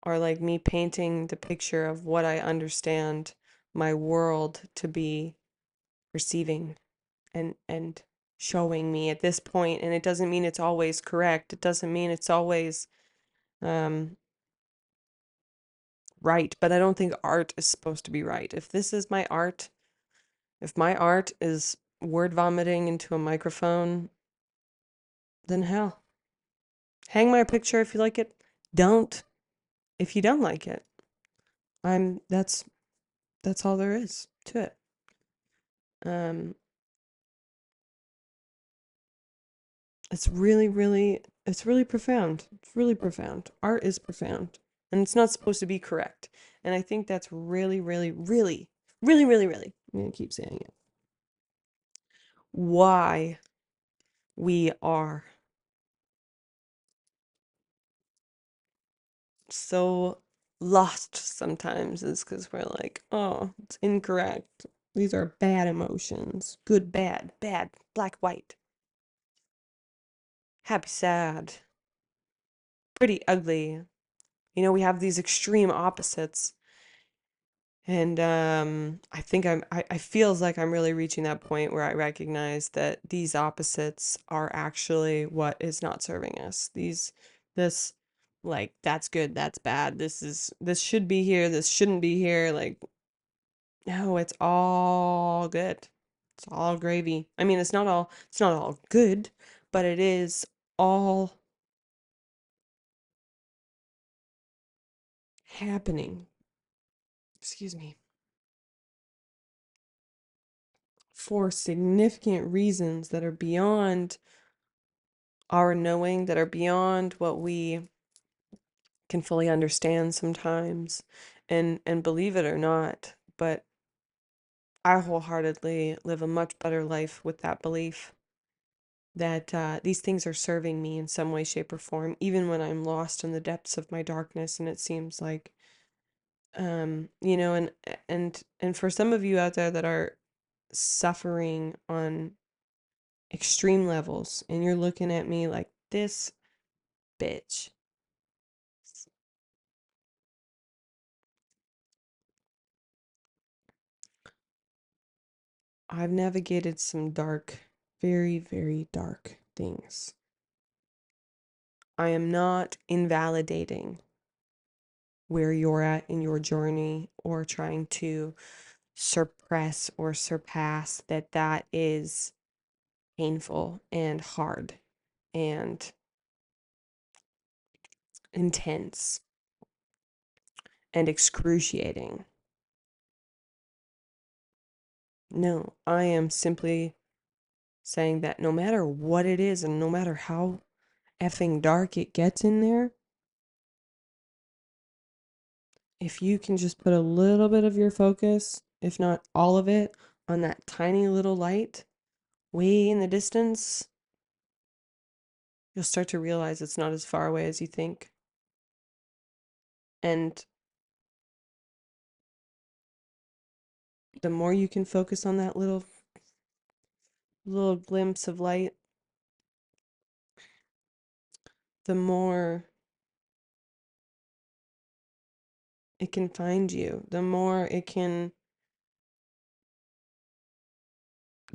are like me painting the picture of what I understand my world to be receiving and showing me at this point. And it doesn't mean it's always correct, it doesn't mean it's always um right, but I don't think art is supposed to be right. If this is my art, if my art is word vomiting into a microphone, then hell, hang my picture if you like it. Don't if you don't like it. I'm that's all there is to it. Um it's really profound. It's really profound. Art is profound. And it's not supposed to be correct. And I think that's really, really, really, really, really, really, I'm gonna keep saying it. Why we are so lost sometimes is because we're like, oh, it's incorrect. These are bad emotions. Good, bad, bad, black, white, happy, sad, pretty, ugly. We have these extreme opposites. And I think I feels like I'm really reaching that point where I recognize that these opposites are actually what is not serving us. This, like, that's good, that's bad. This should be here, this shouldn't be here. Like, no, it's all good. It's all gravy. I mean, it's not all good, but it is all happening. Excuse me. For significant reasons that are beyond our knowing that are beyond what we can fully understand sometimes. And believe it or not, but I wholeheartedly live a much better life with that belief that these things are serving me in some way, shape, or form, even when I'm lost in the depths of my darkness. And it seems like, and for some of you out there that are suffering on extreme levels, and you're looking at me like this bitch. I've navigated some dark, very, very dark things. I am not invalidating where you're at in your journey or trying to suppress or surpass that is painful and hard and intense and excruciating. No, I am simply saying that no matter what it is and no matter how effing dark it gets in there, if you can just put a little bit of your focus, if not all of it, on that tiny little light way in the distance, you'll start to realize it's not as far away as you think. And the more you can focus on that little glimpse of light, the more it can find you, the more it can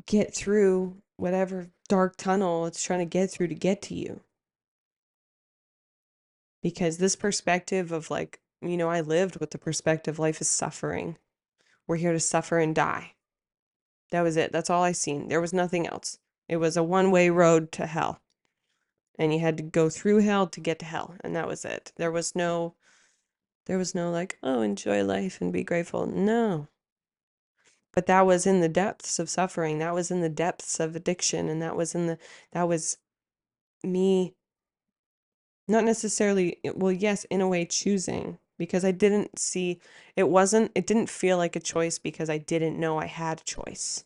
get through whatever dark tunnel it's trying to get through to get to you. Because this perspective of like, I lived with the perspective life is suffering. We're here to suffer and die. That was it. That's all I seen. There was nothing else. It was a one-way road to hell. And you had to go through hell to get to hell, and that was it. There was no like, oh, enjoy life and be grateful. No. But that was in the depths of suffering. That was in the depths of addiction, and that was me not necessarily, well, yes, in a way choosing, because I didn't see it didn't feel like a choice because I didn't know I had a choice.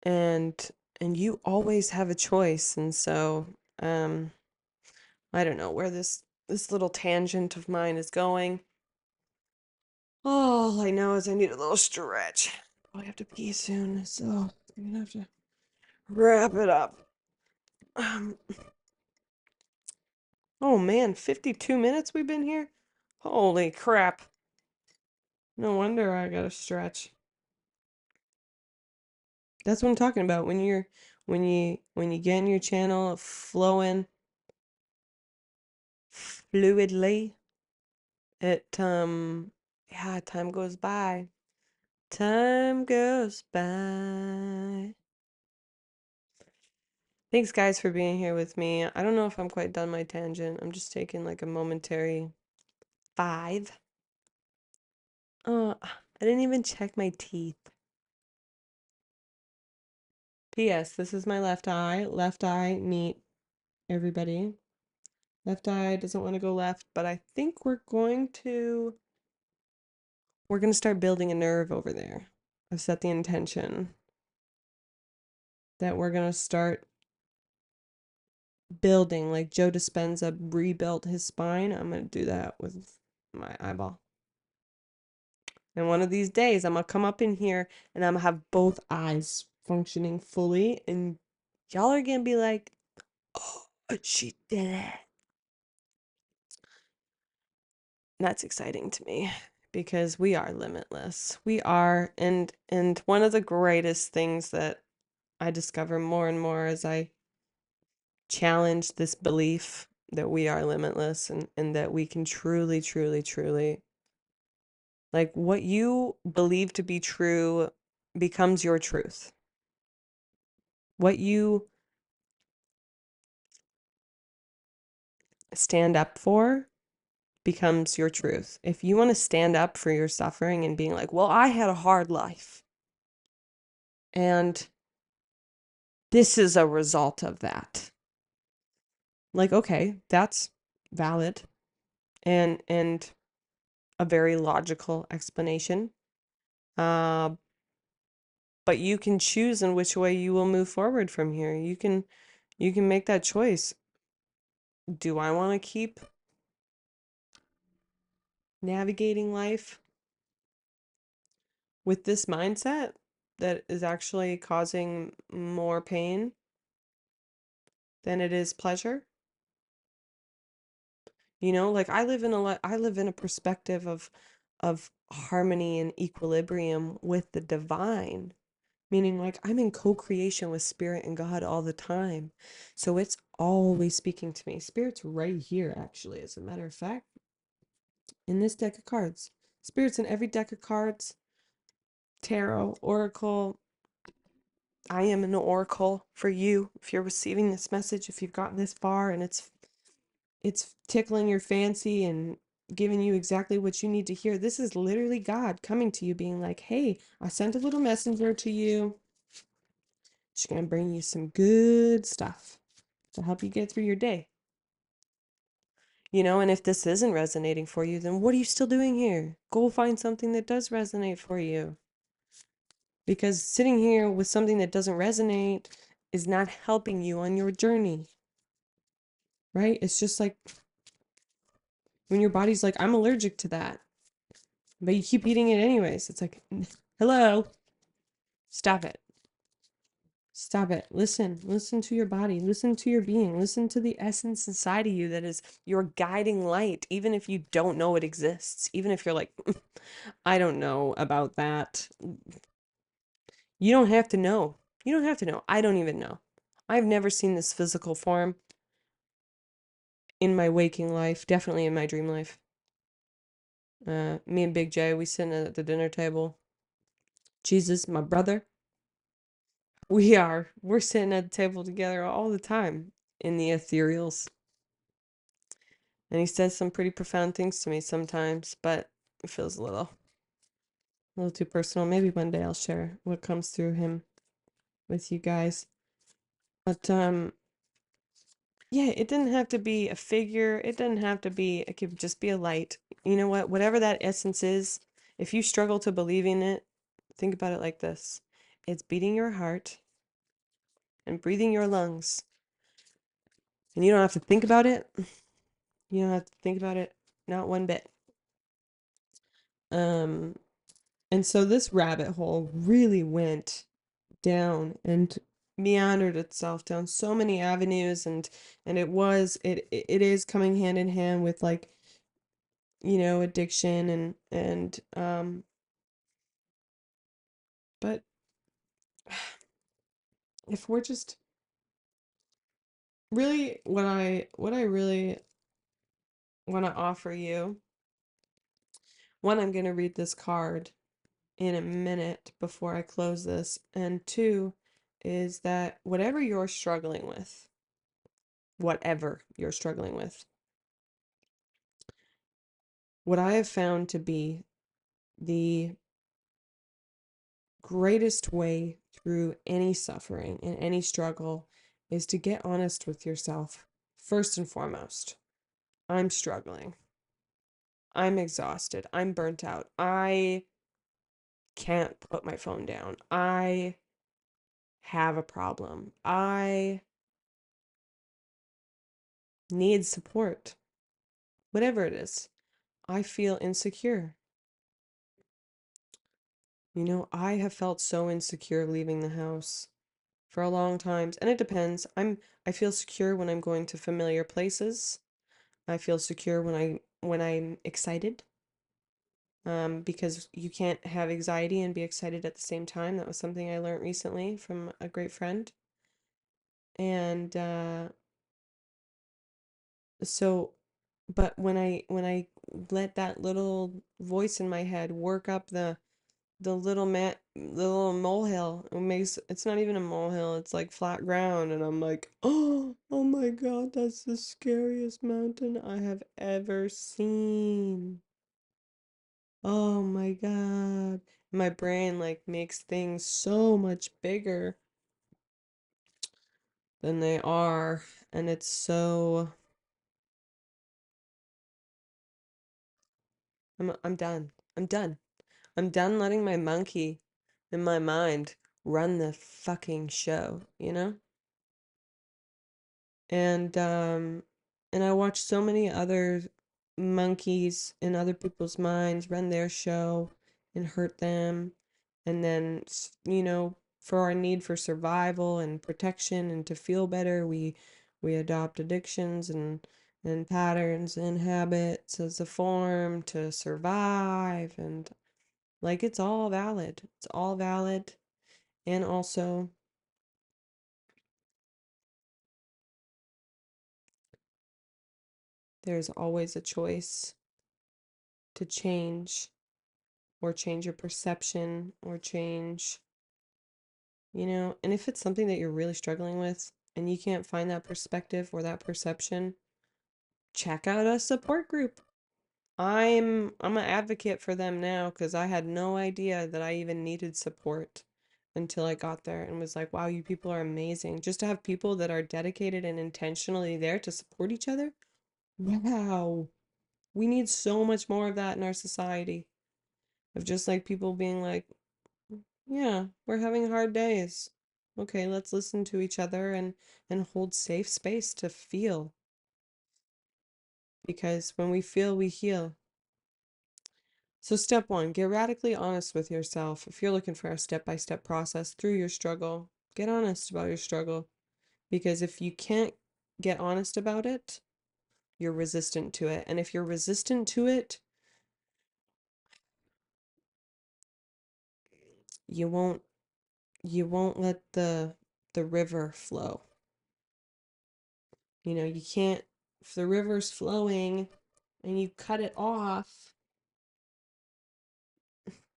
And and you always have a choice. And so I don't know where this little tangent of mine is going. All I know is I need a little stretch. I have to pee soon, so I'm gonna have to wrap it up. Um, oh man, 52 minutes we've been here? Holy crap. No wonder I gotta stretch. That's what I'm talking about. When you get in your channel flowing fluidly, it yeah, time goes by. Time goes by. Thanks guys for being here with me. I don't know if I'm quite done my tangent. I'm just taking like a momentary 5. Oh, I didn't even check my teeth. P.S. This is my left eye. Left eye, meet everybody. Left eye doesn't want to go left, but I think we're going to start building a nerve over there. I've set the intention that we're going to start building like Joe Dispenza rebuilt his spine. I'm going to do that with my eyeball. And one of these days, I'm going to come up in here and I'm going to have both eyes functioning fully. And y'all are going to be like, oh, she did it. That's exciting to me because we are limitless. We are. And one of the greatest things that I discover more and more as I challenge this belief that we are limitless and that we can truly, truly, truly, like what you believe to be true becomes your truth. What you stand up for becomes your truth. If you want to stand up for your suffering and being like, well, I had a hard life and this is a result of that. Like, okay, that's valid and a very logical explanation. Uh, but you can choose in which way you will move forward from here. You can make that choice. Do I want to keep navigating life with this mindset that is actually causing more pain than it is pleasure? Like I live in a perspective of harmony and equilibrium with the divine, meaning like I'm in co-creation with spirit and God all the time. So it's always speaking to me. Spirit's right here actually, as a matter of fact, in this deck of cards. Spirit's in every deck of cards, tarot, oracle. I am an oracle for you. If you're receiving this message, if you've gotten this far and it's tickling your fancy and giving you exactly what you need to hear. This is literally God coming to you being like, "Hey, I sent a little messenger to you. She's going to bring you some good stuff to help you get through your day." And if this isn't resonating for you, then what are you still doing here? Go find something that does resonate for you. Because sitting here with something that doesn't resonate is not helping you on your journey, right? It's just like when your body's like, "I'm allergic to that," but you keep eating it anyways. It's like, hello, stop it. Stop it. Listen to your body. Listen to your being. Listen to the essence inside of you that is your guiding light, even if you don't know it exists. Even if you're like, I don't know about that. You don't have to know. You don't have to know. I don't even know. I've never seen this physical form in my waking life, definitely in my dream life. Me and Big J, we sitting at the dinner table. Jesus, my brother, we're sitting at the table together all the time in the ethereals. And he says some pretty profound things to me sometimes, but it feels a little too personal. Maybe one day I'll share what comes through him with you guys. But yeah, it didn't have to be a figure. It didn't have to be, it could just be a light. You know what? Whatever that essence is, if you struggle to believe in it, think about it like this. It's beating your heart and breathing your lungs. And you don't have to think about it. You don't have to think about it, not one bit. Um, and so this rabbit hole really went down and meandered itself down so many avenues, and it is coming hand in hand with like, addiction and but if we're just really what I really want to offer you, one, I'm going to read this card in a minute before I close this, and two is that whatever you're struggling with, what I have found to be the greatest way through any suffering and any struggle is to get honest with yourself. First and foremost, I'm struggling. I'm exhausted. I'm burnt out. I can't put my phone down. I have a problem. I need support. Whatever it is, I feel insecure. I have felt so insecure leaving the house for a long time, and it depends. I feel secure when I'm going to familiar places. I feel secure when I'm excited. Because you can't have anxiety and be excited at the same time. That was something I learned recently from a great friend. And so, but when I let that little voice in my head work up the little molehill, it's not even a molehill, it's like flat ground, and I'm like, oh my God, that's the scariest mountain I have ever seen. Oh my God. My brain like makes things so much bigger. than they are. And it's so I'm done. I'm done. I'm done letting my monkey in my mind run the fucking show, you know? And and I watch so many other monkeys in other people's minds run their show and hurt them. And then, you know, for our need for survival and protection and to feel better, we adopt addictions and patterns and habits as a form to survive. And like it's all valid. It's all valid. And also, there's always a choice to change or change your perception or change, you know, and if it's something that you're really struggling with and you can't find that perspective or that perception, check out a support group. I'm an advocate for them now because I had no idea that I even needed support until I got there and was like, wow, you people are amazing. Just to have people that are dedicated and intentionally there to support each other. Wow. We need so much more of that in our society. Of just like people being like, yeah, we're having hard days. Okay, let's listen to each other and hold safe space to feel because when we feel, we heal. So step 1, get radically honest with yourself. If you're looking for a step-by-step process through your struggle, get honest about your struggle because if you can't get honest about it, you're resistant to it. And if you're resistant to it, you won't you won't let the river flow. You know, you can't, if the river's flowing and you cut it off,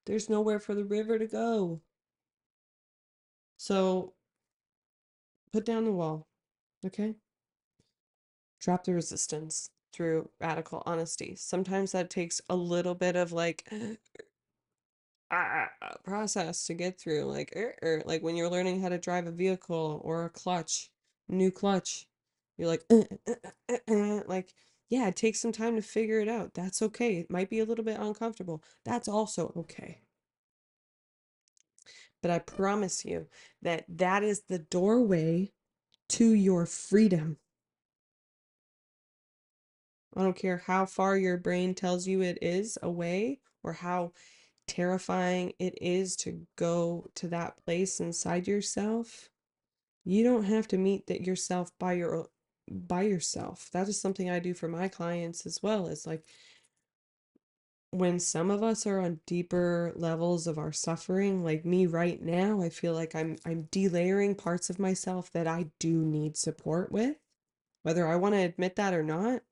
there's nowhere for the river to go. So put down the wall, okay? Drop the resistance through radical honesty. Sometimes that takes a little bit of like process to get through, like when you're learning how to drive a vehicle or a clutch, new clutch, you're like, like, yeah, it takes some time to figure it out. That's okay. It might be a little bit uncomfortable. That's also okay. But I promise you that that is the doorway to your freedom. I don't care how far your brain tells you it is away or how terrifying it is to go to that place inside yourself. You don't have to meet that yourself by yourself. That is something I do for my clients as well. It's like when some of us are on deeper levels of our suffering, like me right now, I feel like I'm delayering parts of myself that I do need support with, whether I want to admit that or not.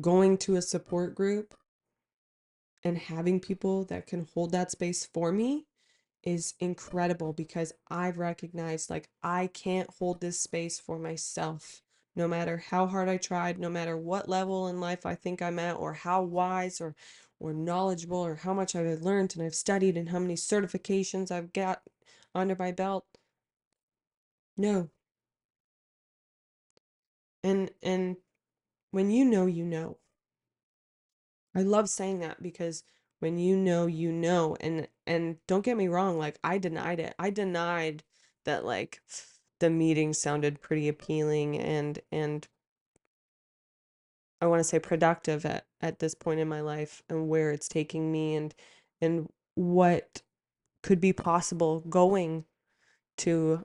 Going to a support group and having people that can hold that space for me is incredible because I've recognized like I can't hold this space for myself. No matter how hard I tried, no matter what level in life I think I'm at, or how wise or knowledgeable, or how much I've learned and I've studied, and how many certifications I've got under my belt. No. And when you know, you know. I love saying that because when you know, you know. And don't get me wrong, like I denied it. I denied that like the meeting sounded pretty appealing and I want to say productive at this point in my life and where it's taking me and what could be possible going to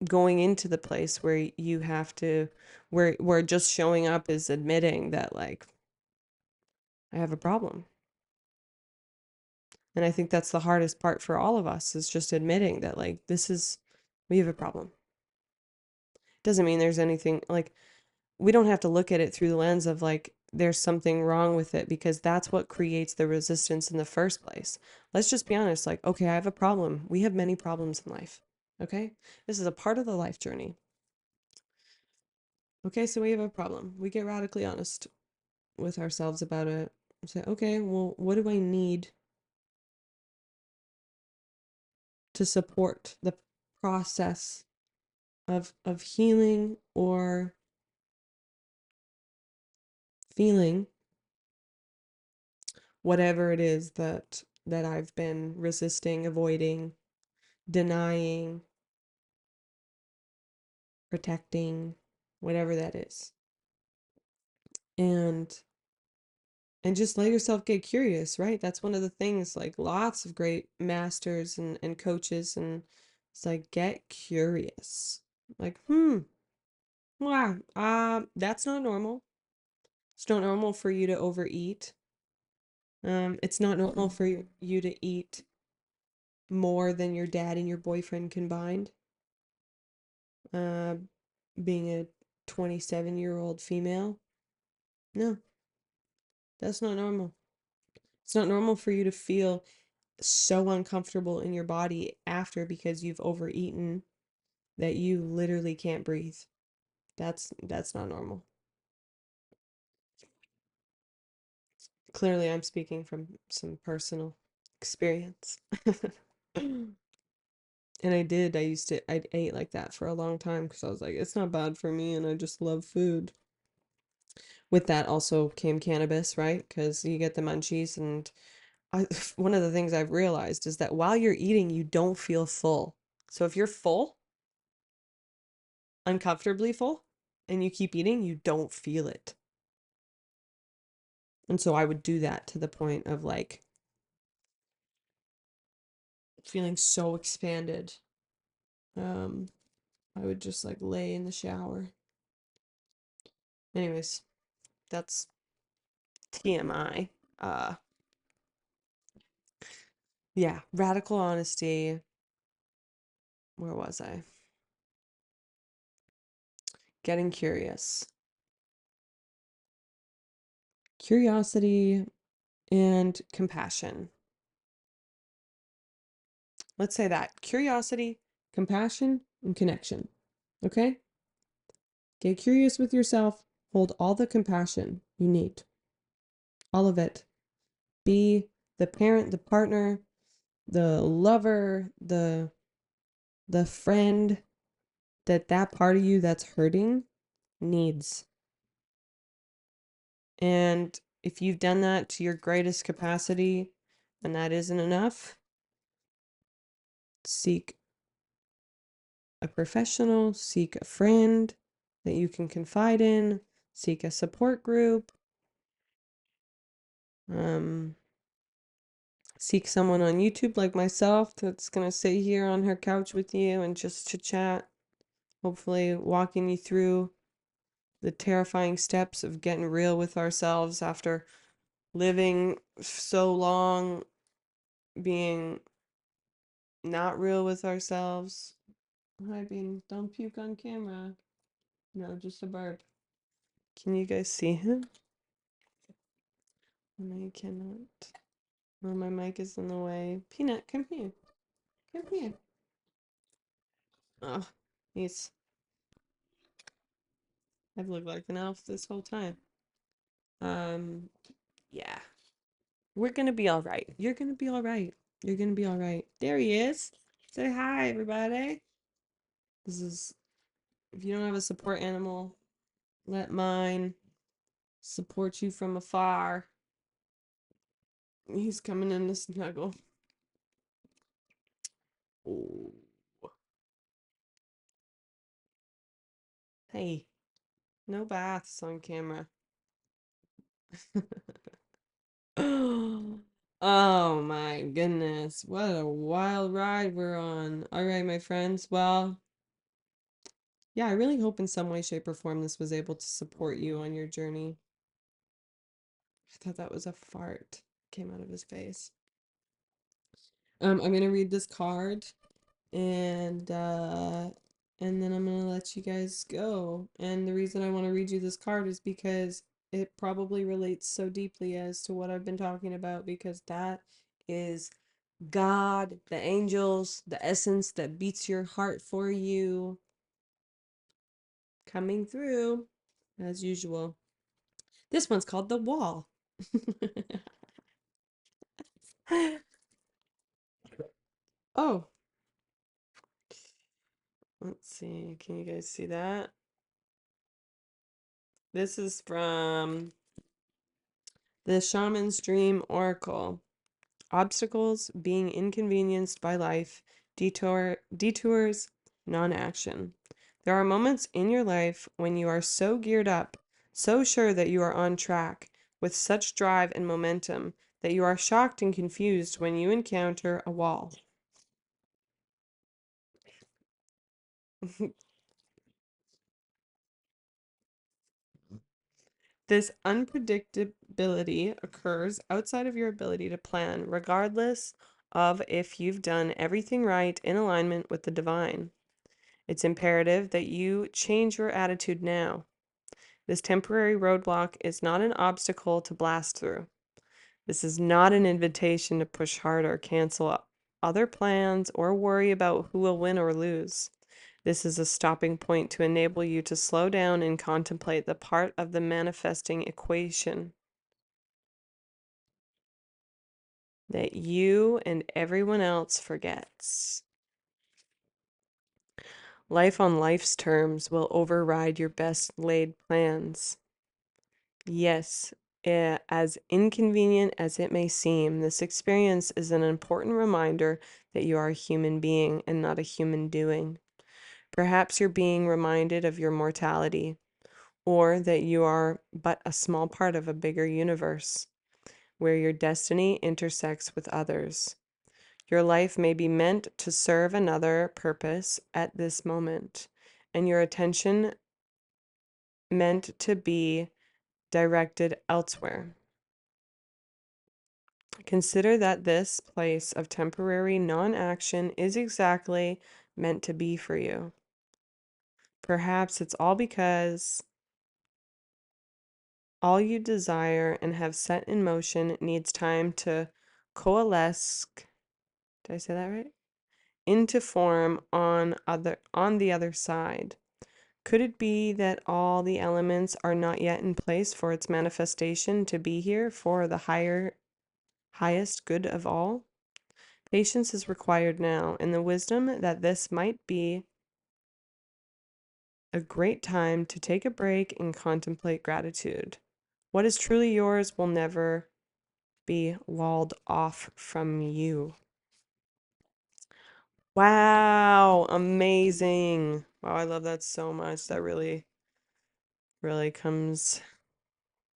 going into the place where you have to where just showing up is admitting that like I have a problem. And I think that's the hardest part for all of us is just admitting that like this is we have a problem. Doesn't mean there's anything like we don't have to look at it through the lens of like there's something wrong with it because that's what creates the resistance in the first place. Let's just be honest, like, okay, I have a problem. We have many problems in life. Okay? This is a part of the life journey. Okay, so we have a problem. We get radically honest with ourselves about it. Say, okay, well, what do I need to support the process of healing or feeling whatever it is that I've been resisting, avoiding, denying, protecting, whatever that is. And just let yourself get curious, right? That's one of the things, like lots of great masters and coaches, and it's like get curious. Like, wow, that's not normal. It's not normal for you to overeat. It's not normal for you to eat more than your dad and your boyfriend combined. Uh, being a 27-year-old female. No, that's not normal. It's not normal for you to feel so uncomfortable in your body after because you've overeaten that you literally can't breathe. That's not normal. Clearly, I'm speaking from some personal experience. And I ate like that for a long time because I was like, it's not bad for me and I just love food. With that also came cannabis, right? Because you get the munchies, and one of the things I've realized is that while you're eating, you don't feel full. So if you're full, uncomfortably full, and you keep eating, you don't feel it. And so I would do that to the point of like feeling so expanded. Um, I would just like lay in the shower. Anyways, that's TMI. Uh, yeah, radical honesty. Where was I? Getting curious. Curiosity and compassion. Let's say that. Curiosity, compassion, and connection. Okay? Get curious with yourself. Hold all the compassion you need. All of it. Be the parent, the partner, the lover, the friend that part of you that's hurting needs. And if you've done that to your greatest capacity and that isn't enough, seek a professional, seek a friend that you can confide in, seek a support group, um, seek someone on YouTube like myself that's gonna sit here on her couch with you and just chit chat, hopefully walking you through the terrifying steps of getting real with ourselves after living so long being not real with ourselves. Hi, Bean. Don't puke on camera. No, just a burp. Can you guys see him? No, you cannot. Oh, my mic is in the way. Peanut, come here. Come here. Oh, he's. I've looked like an elf this whole time. Um, yeah. We're gonna be all right. You're gonna be all right. You're gonna be all right. There he is. Say hi, everybody. This is, if you don't have a support animal, let mine support you from afar. He's coming in to snuggle. Oh, hey, no baths on camera. Oh my goodness, what a wild ride we're on. All right, my friends. Well, yeah, I really hope in some way, shape, or form this was able to support you on your journey. I thought that was a fart came out of his face. I'm gonna read this card, and then I'm gonna let you guys go. And the reason I want to read you this card is because it probably relates so deeply as to what I've been talking about, because that is God, the angels, the essence that beats your heart for you coming through as usual. This one's called The Wall. Oh, Let's see. Can you guys see that? This is from the Shaman's Dream Oracle. Obstacles, being inconvenienced by life, detours, non-action. There are moments in your life when you are so geared up, so sure that you are on track, with such drive and momentum, that you are shocked and confused when you encounter a wall. This unpredictability occurs outside of your ability to plan, regardless of if you've done everything right in alignment with the divine. It's imperative that you change your attitude now. This temporary roadblock is not an obstacle to blast through. This is not an invitation to push harder, cancel other plans, or worry about who will win or lose. This is a stopping point to enable you to slow down and contemplate the part of the manifesting equation that you and everyone else forgets. Life on life's terms will override your best laid plans. Yes, as inconvenient as it may seem, this experience is an important reminder that you are a human being and not a human doing. Perhaps you're being reminded of your mortality, or that you are but a small part of a bigger universe, where your destiny intersects with others. Your life may be meant to serve another purpose at this moment, and your attention meant to be directed elsewhere. Consider that this place of temporary non-action is exactly meant to be for you. Perhaps it's all because all you desire and have set in motion needs time to coalesce, did I say that right? Into form on the other side. Could it be that all the elements are not yet in place for its manifestation to be here for the highest good of all? Patience is required now, and the wisdom that this might be a great time to take a break and contemplate gratitude. What is truly yours will never be walled off from you. Wow, amazing. Wow, I love that so much. That really, really comes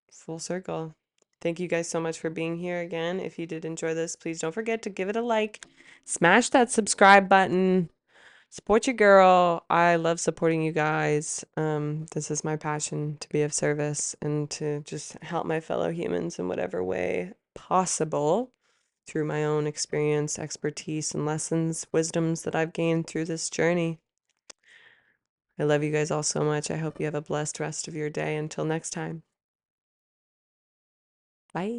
full circle. Thank you guys so much for being here again. If you did enjoy this, please don't forget to give it a like. Smash that subscribe button. Support your girl. I love supporting you guys. This is my passion, to be of service and to just help my fellow humans in whatever way possible through my own experience, expertise, and lessons, wisdoms that I've gained through this journey. I love you guys all so much. I hope you have a blessed rest of your day. Until next time. Bye.